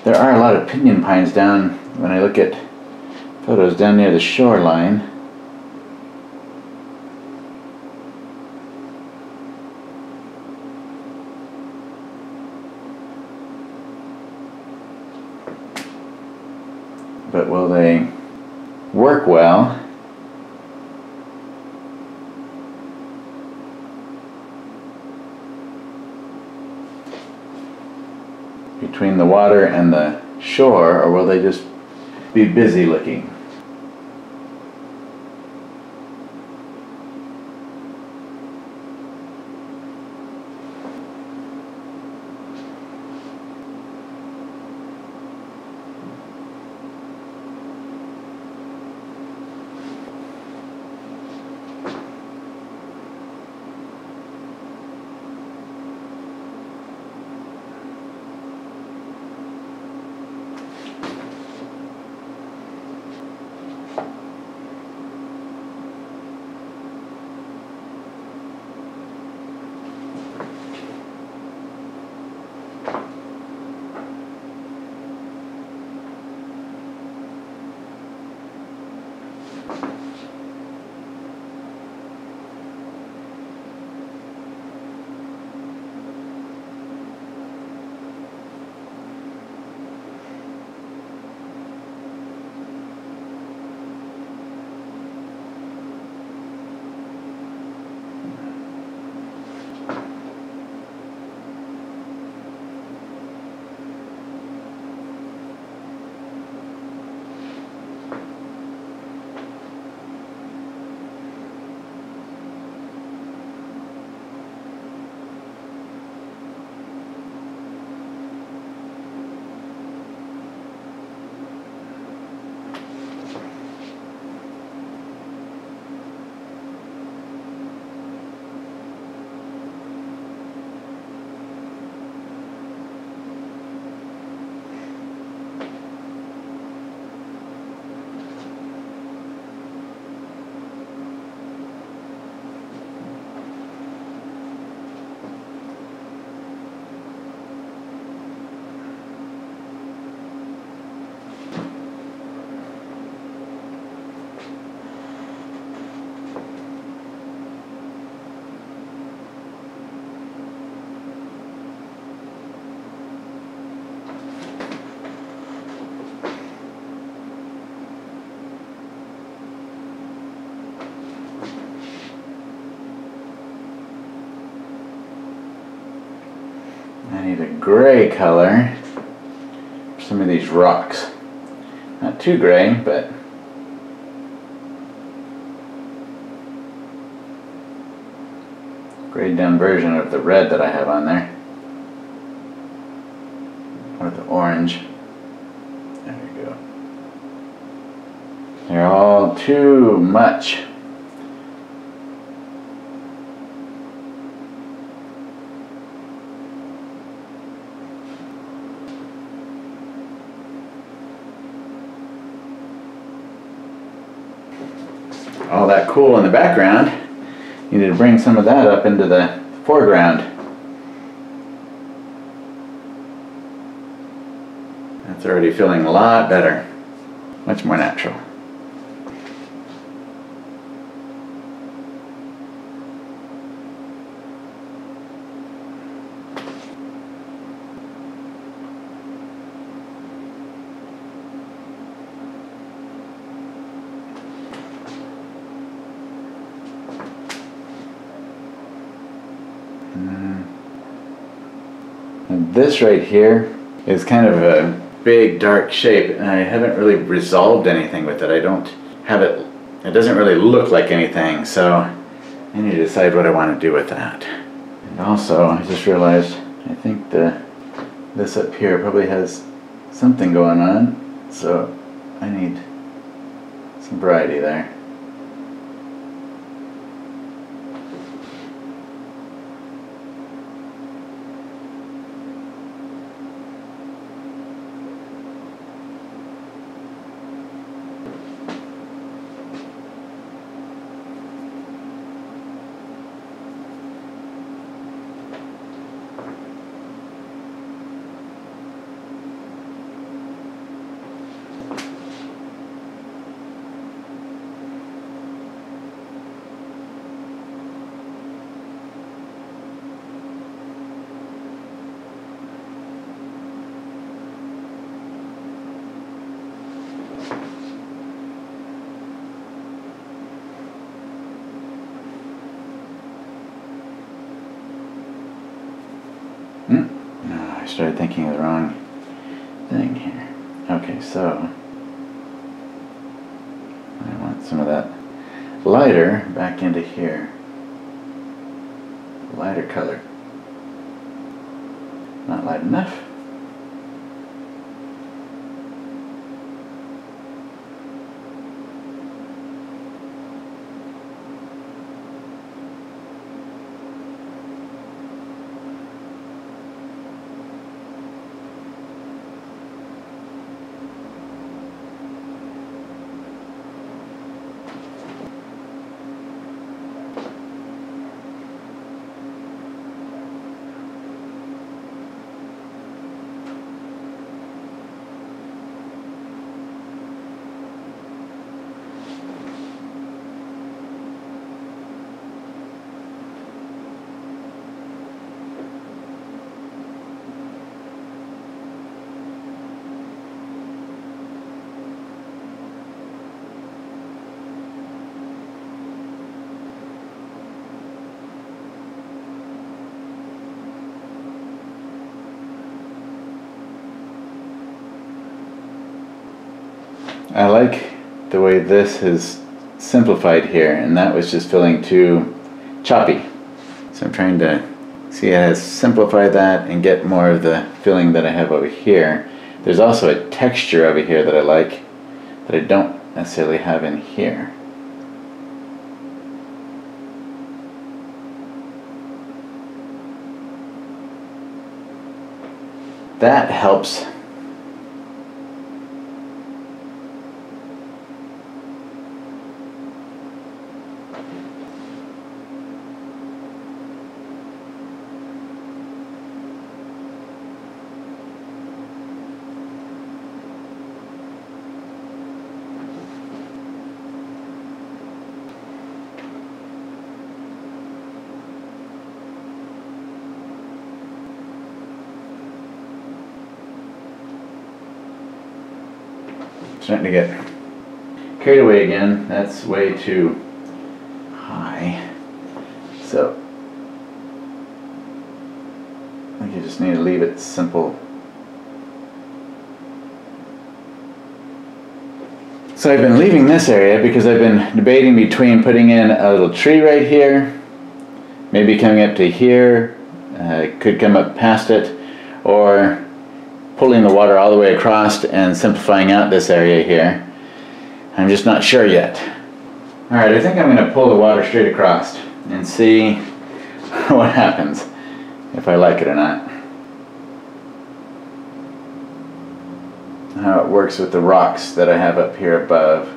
There are a lot of pinyon pines down when I look at photos down near the shoreline. But will they work well? Between the water and the shore, or will they just be busy looking? I need a gray color for some of these rocks. Not too gray, but grayed down version of the red that I have on there. Or the orange. There we go. They're all too much. All that cool in the background, you need to bring some of that up into the foreground. That's already feeling a lot better, much more natural. And this right here is kind of a big dark shape, and I haven't really resolved anything with it. I don't have it, it doesn't really look like anything, so I need to decide what I want to do with that. And also, I just realized, I think this up here probably has something going on, so I need some variety there. No, I started thinking of the wrong thing here. Okay, so I want some of that lighter back into here. Lighter color. Not light enough. I like the way this is simplified here, and that was just feeling too choppy. So I'm trying to see how to simplify that and get more of the feeling that I have over here. There's also a texture over here that I like that I don't necessarily have in here. That helps. Starting to get carried away again. That's way too high. So I think you just need to leave it simple. So I've been leaving this area because I've been debating between putting in a little tree right here, maybe coming up to here, could come up past it, or pulling the water all the way across and simplifying out this area here. I'm just not sure yet. Alright, I think I'm going to pull the water straight across and see what happens, if I like it or not. How it works with the rocks that I have up here above.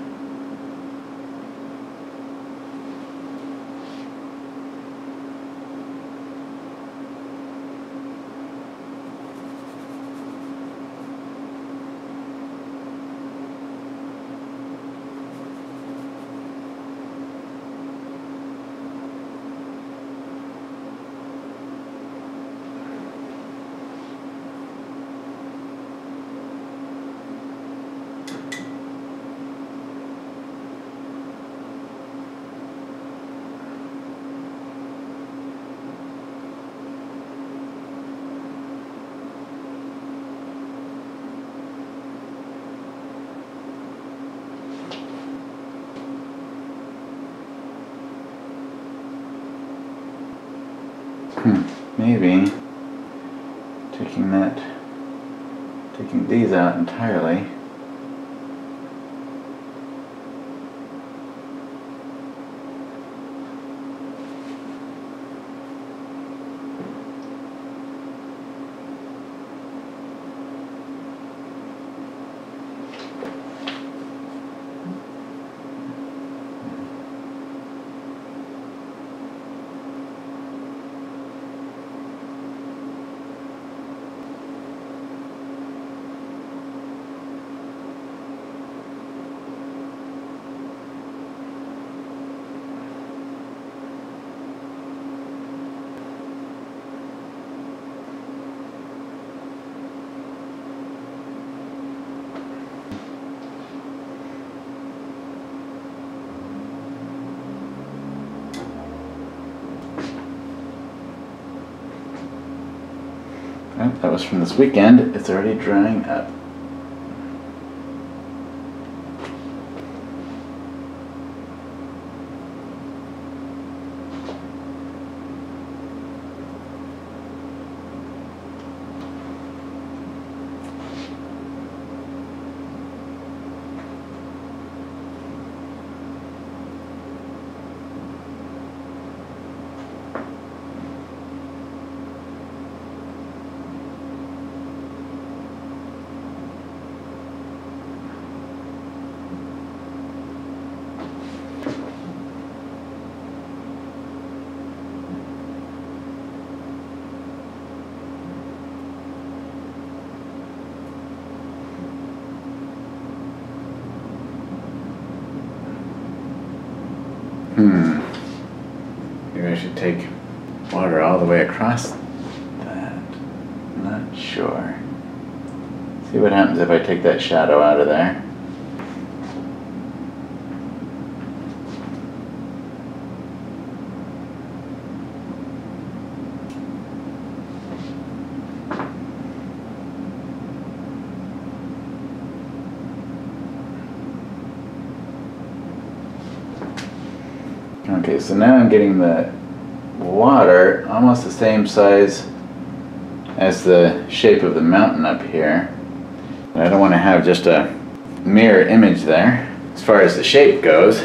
Maybe taking these out entirely. Oh, that was from this weekend. It's already drying up. Maybe I should take water all the way across that. Not sure. See what happens if I take that shadow out of there. Okay, so now I'm getting the water almost the same size as the shape of the mountain up here. But I don't want to have just a mirror image there as far as the shape goes.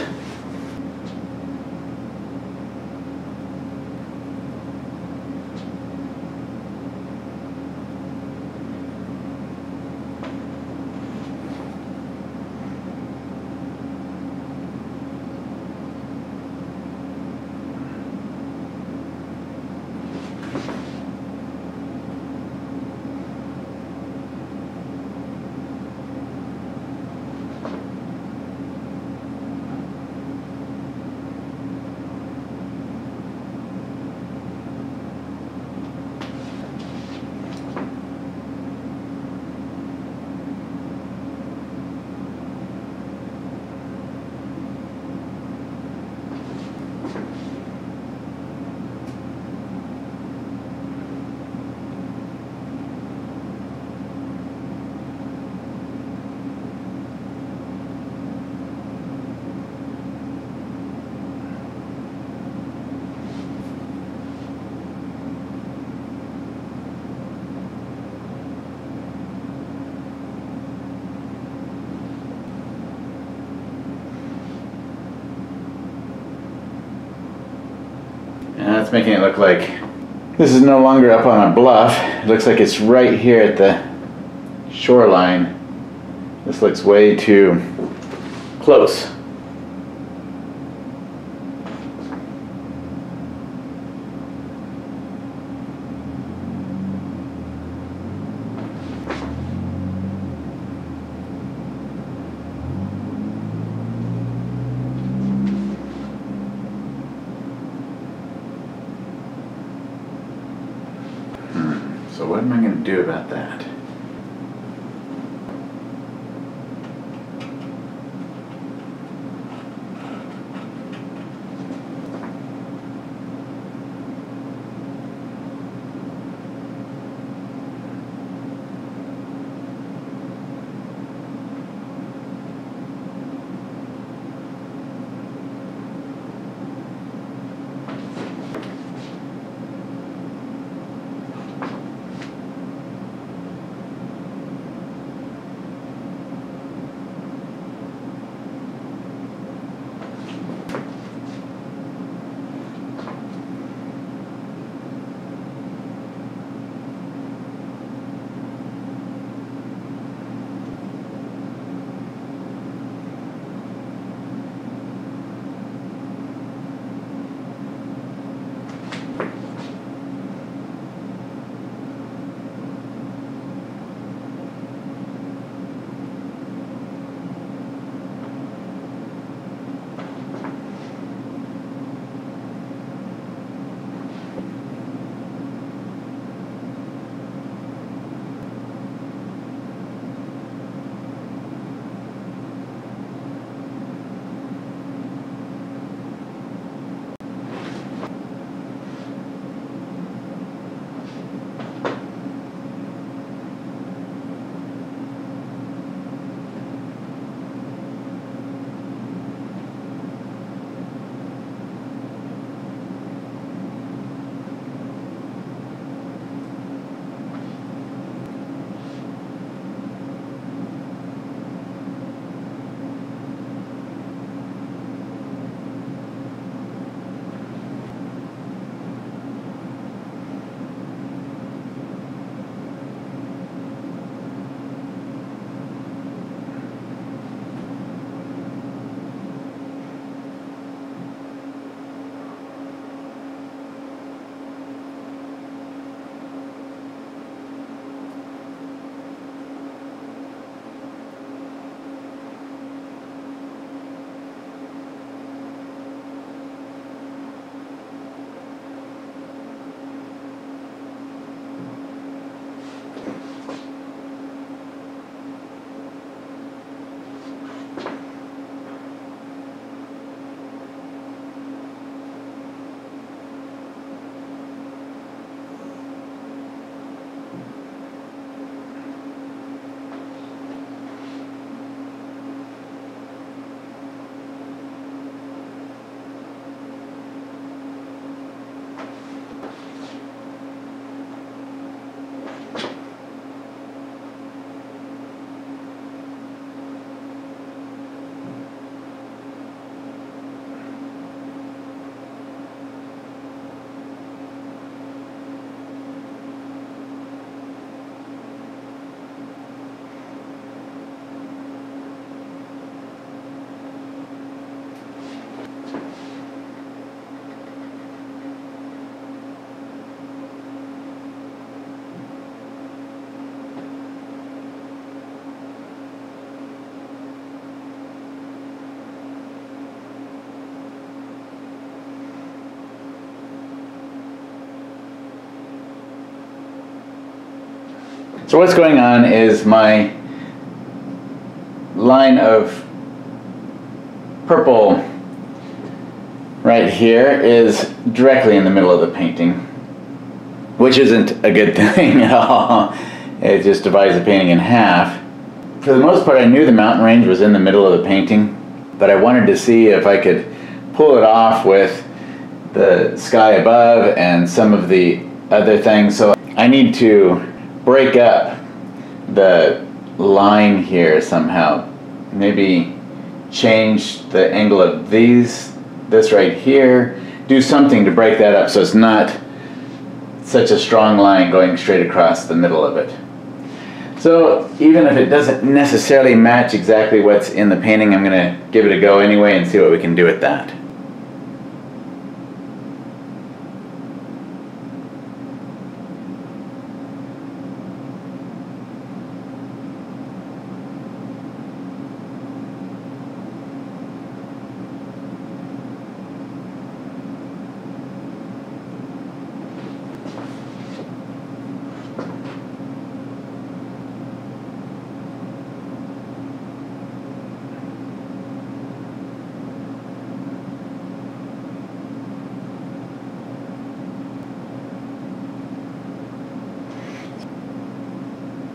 That's making it look like this is no longer up on a bluff. It looks like it's right here at the shoreline. This looks way too close. So what am I going to do about that? So what's going on is my line of purple right here is directly in the middle of the painting, which isn't a good thing at all. It just divides the painting in half. For the most part, I knew the mountain range was in the middle of the painting, but I wanted to see if I could pull it off with the sky above and some of the other things. So I need to break up the line here somehow. Maybe change the angle of this right here do something to break that up so it's not such a strong line going straight across the middle of it. So even if it doesn't necessarily match exactly what's in the painting, I'm going to give it a go anyway and see what we can do with that.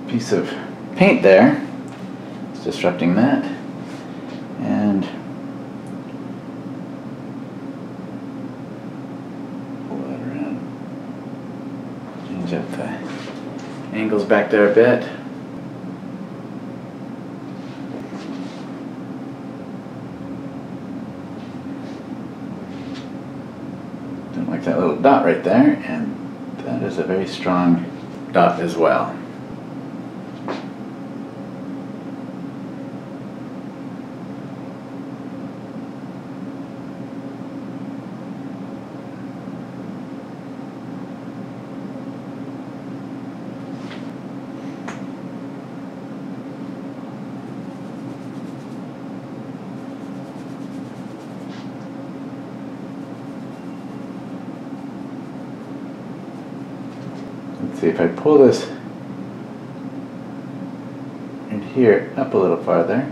Piece of paint there, it's disrupting that, and pull that around, change up the angles back there a bit. Don't like that little dot right there, and that is a very strong dot as well. Let's see if I pull this right here up a little farther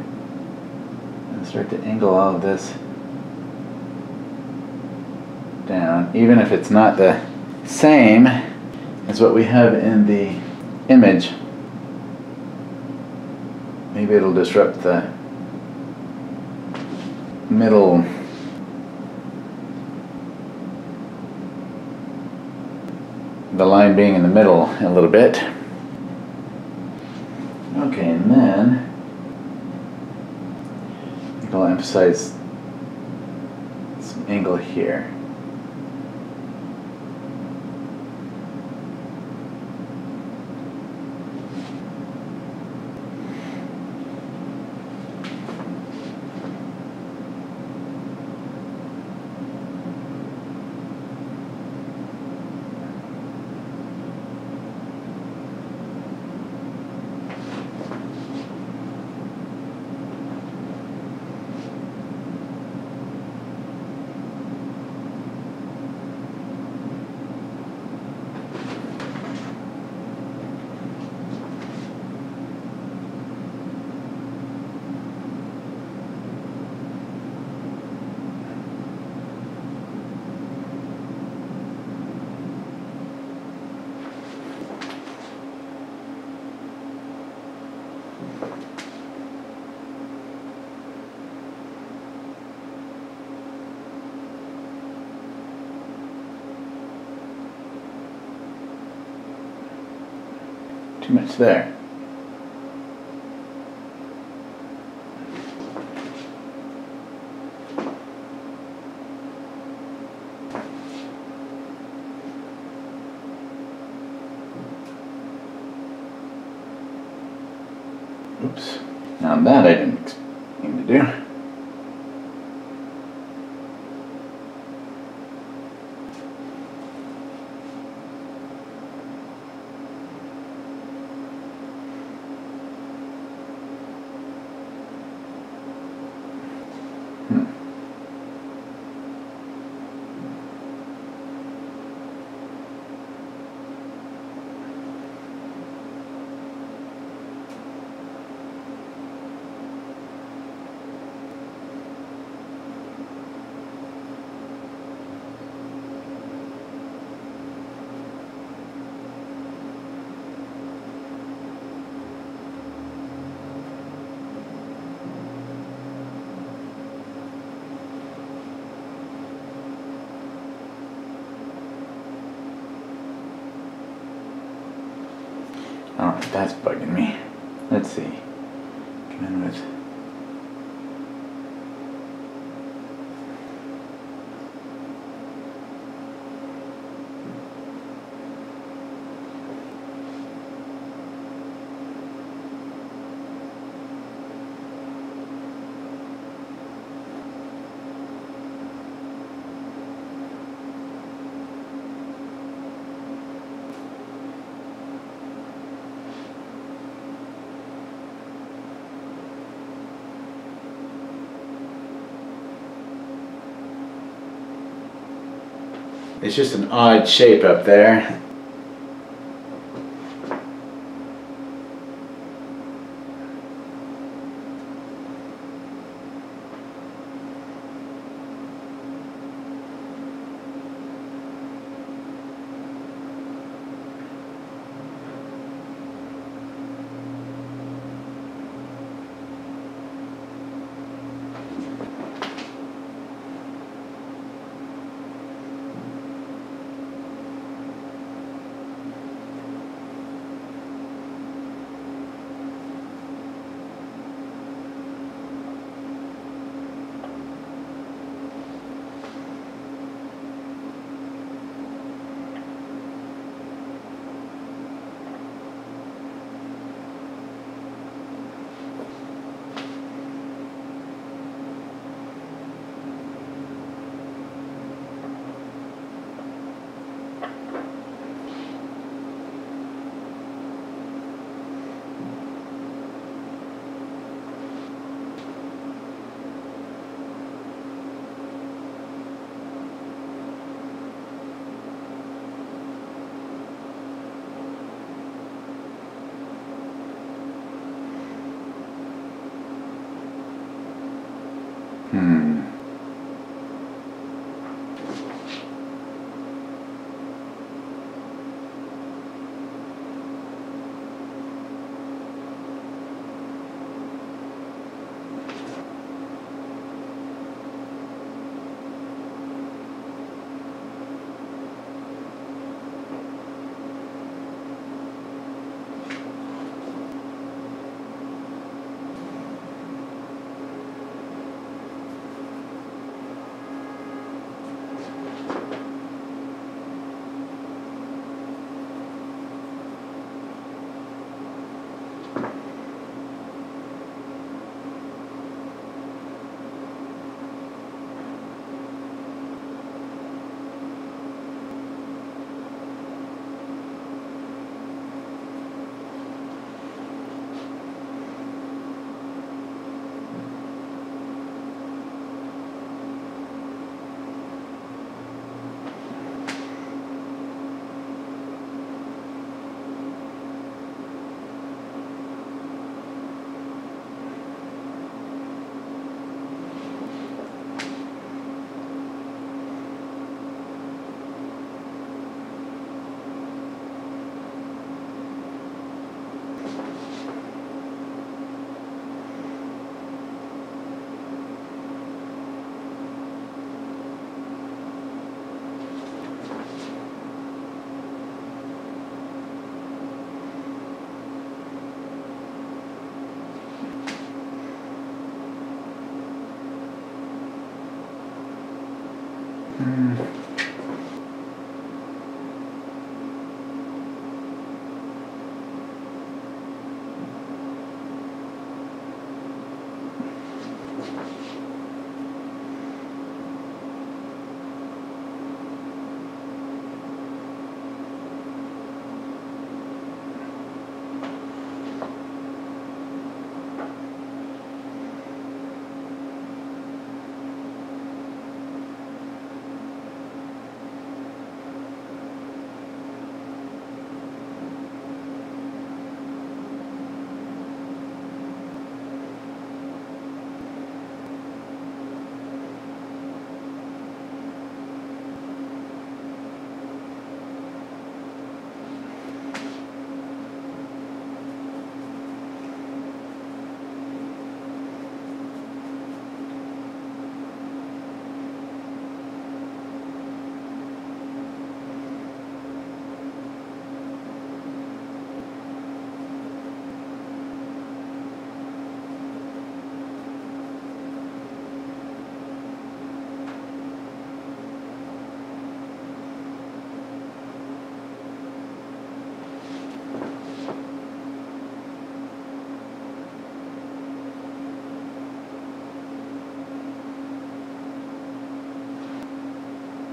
and start to angle all of this down, even if it's not the same as what we have in the image. Maybe it'll disrupt the middle the line being in the middle a little bit. Okay, and then I think I'll emphasize some angle here. Too much there. Oops. Now that I didn't expect to do. Oh, that's bugging me. Let's see. Come in with It's just an odd shape up there.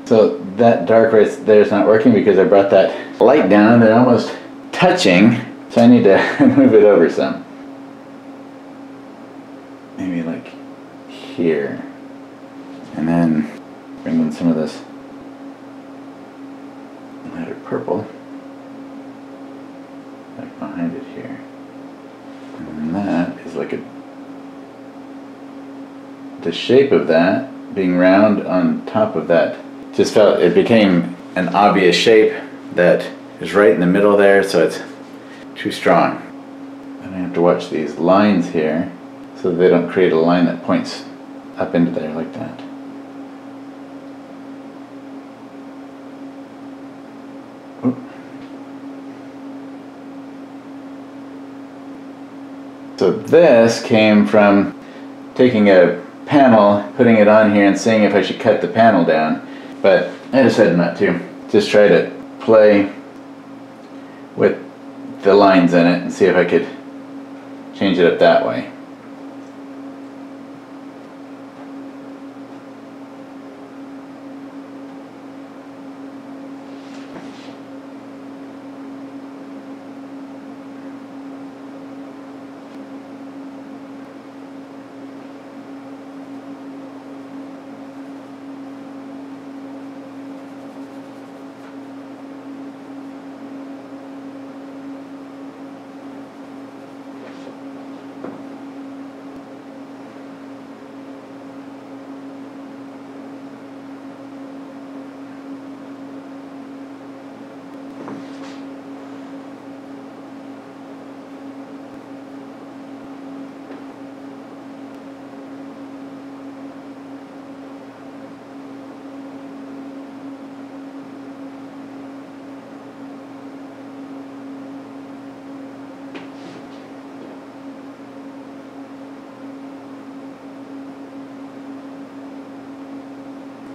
So that dark right there is not working because I brought that light down. They're almost touching, so I need to move it over some. Maybe like here. And then bring in some of this purple like behind it here. And that is like the shape of that being round on top of that just felt it became an obvious shape that is right in the middle there, so it's too strong. And I have to watch these lines here so that they don't create a line that points up into there like that. Oop. So this came from taking a panel, putting it on here and seeing if I should cut the panel down, but I decided not to. Just try to play with the lines in it and see if I could change it up that way.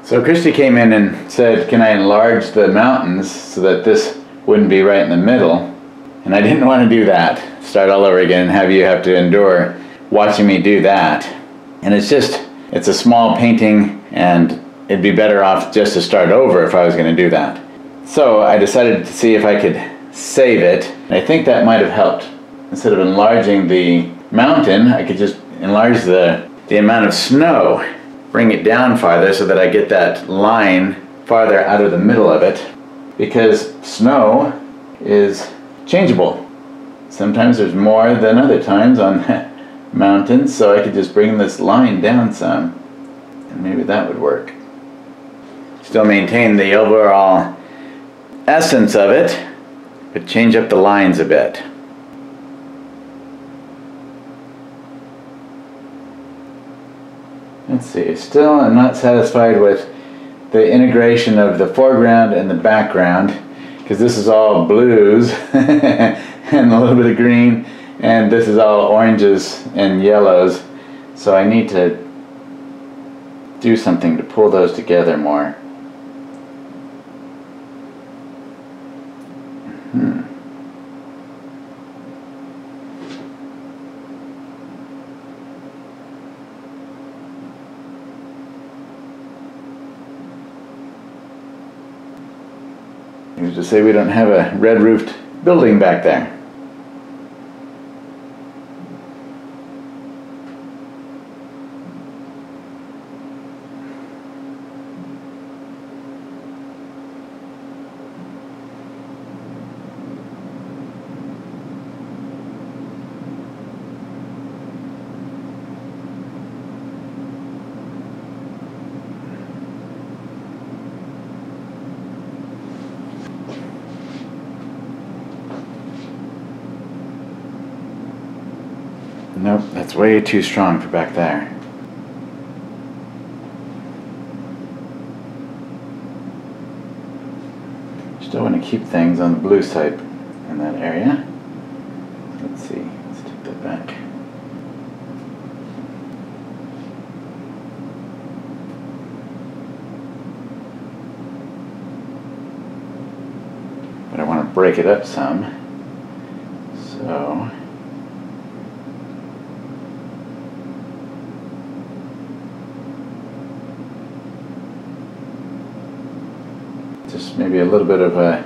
So Christy came in and said, can I enlarge the mountains so that this wouldn't be right in the middle? And I didn't want to do that. Start all over again and have to endure watching me do that. And it's a small painting and it'd be better off just to start over if I was going to do that. So I decided to see if I could save it. And I think that might have helped. Instead of enlarging the mountain, I could just enlarge the amount of snow. Bring it down farther so that I get that line farther out of the middle of it, because snow is changeable. Sometimes there's more than other times on mountains, so I could just bring this line down some and maybe that would work. Still maintain the overall essence of it, but change up the lines a bit. Let's see, still I'm not satisfied with the integration of the foreground and the background, because this is all blues and a little bit of green, and this is all oranges and yellows, so I need to do something to pull those together more. Who's to say we don't have a red-roofed building back there? Nope, that's way too strong for back there. Still want to keep things on the blue side in that area. Let's see, let's take that back. But I want to break it up some. So just maybe a little bit of a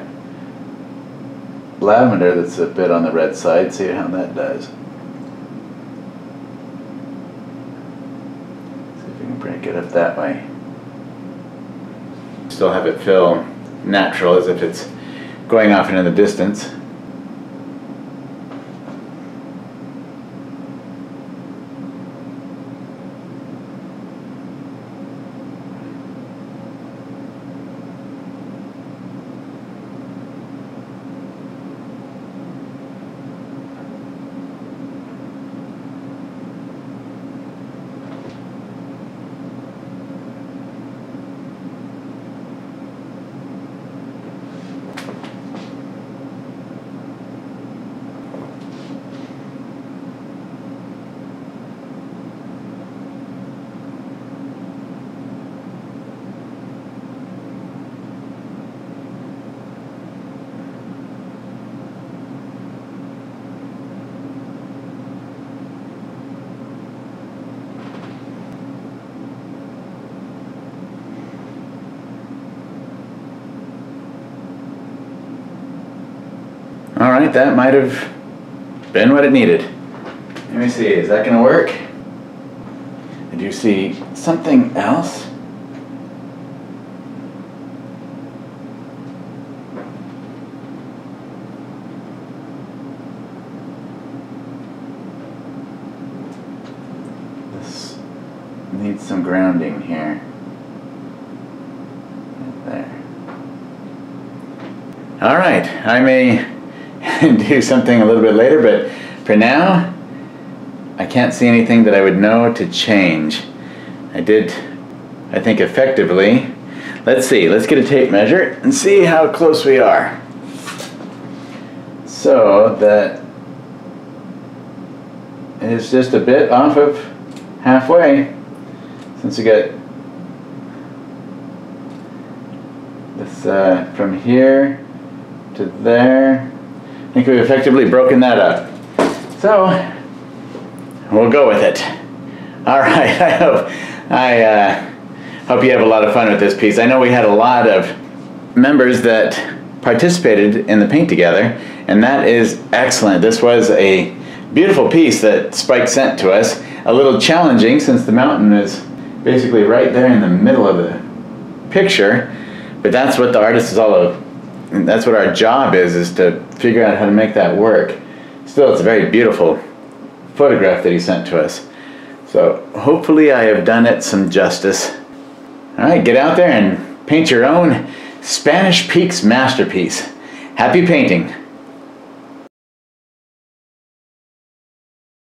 lavender that's a bit on the red side. See how that does. See if we can break it up that way. Still have it feel natural, as if it's going off into the distance. All right, that might have been what it needed. Let me see, is that gonna work? Did you see something else? This needs some grounding here. Right there. All right, I may do something a little bit later, but for now, I can't see anything that I would know to change. I did, I think, effectively. Let's see, let's get a tape measure and see how close we are. So that is just a bit off of halfway, since we got this from here to there. I think we've effectively broken that up. So we'll go with it. All right, I hope you have a lot of fun with this piece. I know we had a lot of members that participated in the paint together, and that is excellent. This was a beautiful piece that Spike sent to us. A little challenging since the mountain is basically right there in the middle of the picture, but that's what the artist is all about. And that's what our job is to figure out how to make that work. Still, it's a very beautiful photograph that he sent to us. So hopefully I have done it some justice. All right, get out there and paint your own Spanish Peaks masterpiece. Happy painting.